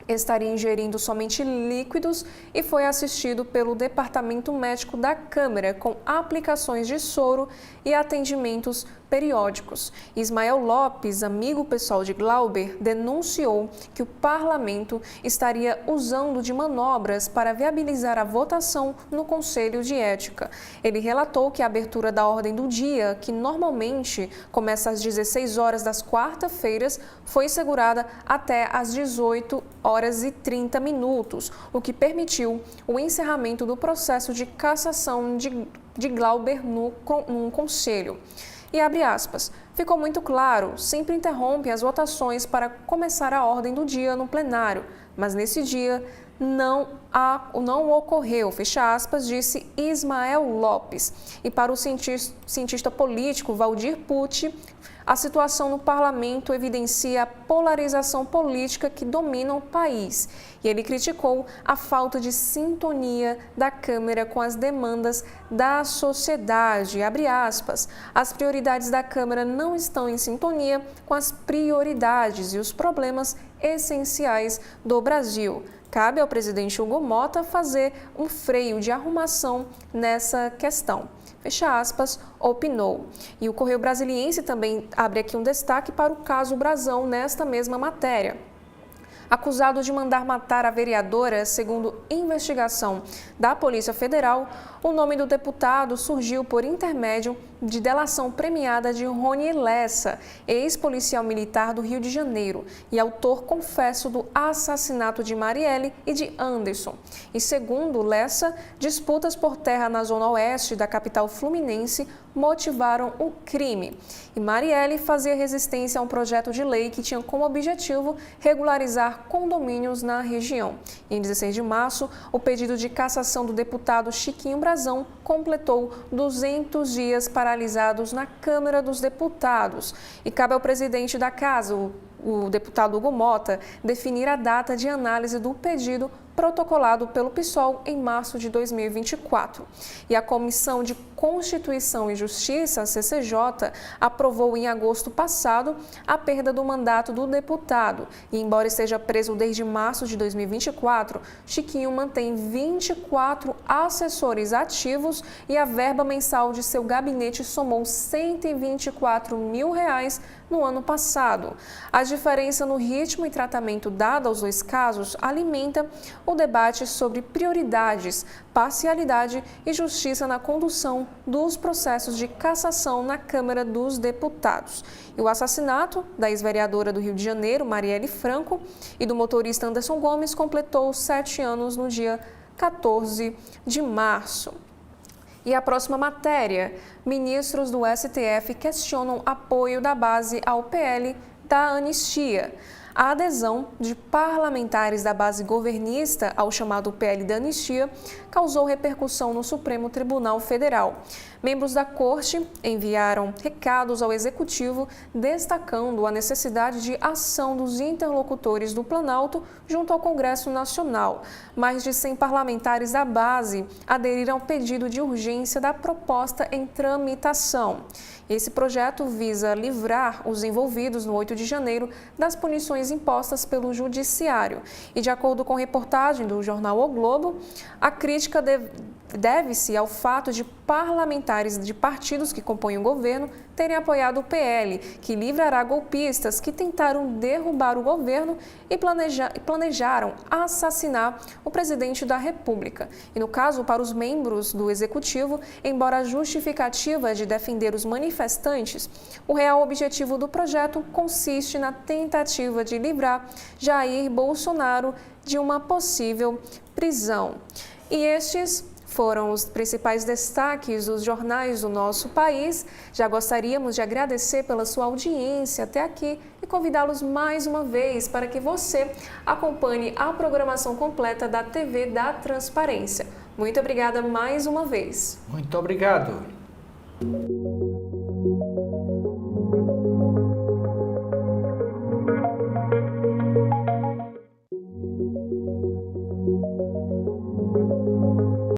estaria ingerindo somente líquidos e foi assistido pelo Departamento Médico da Câmara com aplicações de soro e atendimentos periódicos. Ismael Lopes, amigo pessoal de Glauber, denunciou que o parlamento estaria usando de manobras para viabilizar a votação no Conselho de Ética. Ele relatou que a abertura da ordem do dia, que normalmente começa às 16 horas das quarta-feiras, foi segurada até às 18 horas e 30 minutos, o que permitiu o encerramento do processo de cassação de Glauber no Conselho. E abre aspas, ficou muito claro, sempre interrompe as votações para começar a ordem do dia no plenário, mas nesse dia não ocorreu, fecha aspas, disse Ismael Lopes. E para o cientista político Valdir Pucci, a situação no parlamento evidencia a polarização política que domina o país. E ele criticou a falta de sintonia da Câmara com as demandas da sociedade. Abre aspas, as prioridades da Câmara não estão em sintonia com as prioridades e os problemas essenciais do Brasil. Cabe ao presidente Hugo Mota fazer um freio de arrumação nessa questão. Fecha aspas, opinou. E o Correio Brasiliense também abre aqui um destaque para o caso Brazão nesta mesma matéria. Acusado de mandar matar a vereadora, segundo investigação da Polícia Federal, o nome do deputado surgiu por intermédio de delação premiada de Rony Lessa, ex-policial militar do Rio de Janeiro e autor confesso do assassinato de Marielle e de Anderson. E segundo Lessa, disputas por terra na zona oeste da capital fluminense motivaram o crime. E Marielle fazia resistência a um projeto de lei que tinha como objetivo regularizar condomínios na região. Em 16 de março, o pedido de cassação do deputado Chiquinho Brazão completou 200 dias paralisados na Câmara dos Deputados. E cabe ao presidente da Casa, o deputado Hugo Mota, definir a data de análise do pedido protocolado pelo PSOL em março de 2024. E a Comissão de Constituição e Justiça, a CCJ, aprovou em agosto passado a perda do mandato do deputado. E embora esteja preso desde março de 2024, Chiquinho mantém 24 assessores ativos e a verba mensal de seu gabinete somou R$ 124 mil no ano passado. A diferença no ritmo e tratamento dado aos dois casos alimenta o debate sobre prioridades, parcialidade e justiça na condução dos processos de cassação na Câmara dos Deputados. E o assassinato da ex-vereadora do Rio de Janeiro, Marielle Franco, e do motorista Anderson Gomes completou 7 anos no dia 14 de março. E a próxima matéria, ministros do STF questionam apoio da base ao PL da anistia. A adesão de parlamentares da base governista ao chamado PL da anistia causou repercussão no Supremo Tribunal Federal. Membros da Corte enviaram recados ao Executivo destacando a necessidade de ação dos interlocutores do Planalto junto ao Congresso Nacional. Mais de 100 parlamentares da base aderiram ao pedido de urgência da proposta em tramitação. Esse projeto visa livrar os envolvidos no 8 de janeiro das punições impostas pelo Judiciário. E de acordo com reportagem do jornal O Globo, a crítica deve-se ao fato de parlamentares de partidos que compõem o governo terem apoiado o PL, que livrará golpistas que tentaram derrubar o governo e planejaram assassinar o presidente da República. E no caso, para os membros do Executivo, embora a justificativa é de defender os manifestantes, o real objetivo do projeto consiste na tentativa de livrar Jair Bolsonaro de uma possível prisão. E estes foram os principais destaques dos jornais do nosso país. Já gostaríamos de agradecer pela sua audiência até aqui e convidá-los mais uma vez para que você acompanhe a programação completa da TV da Transparência. Muito obrigada mais uma vez. Muito obrigado.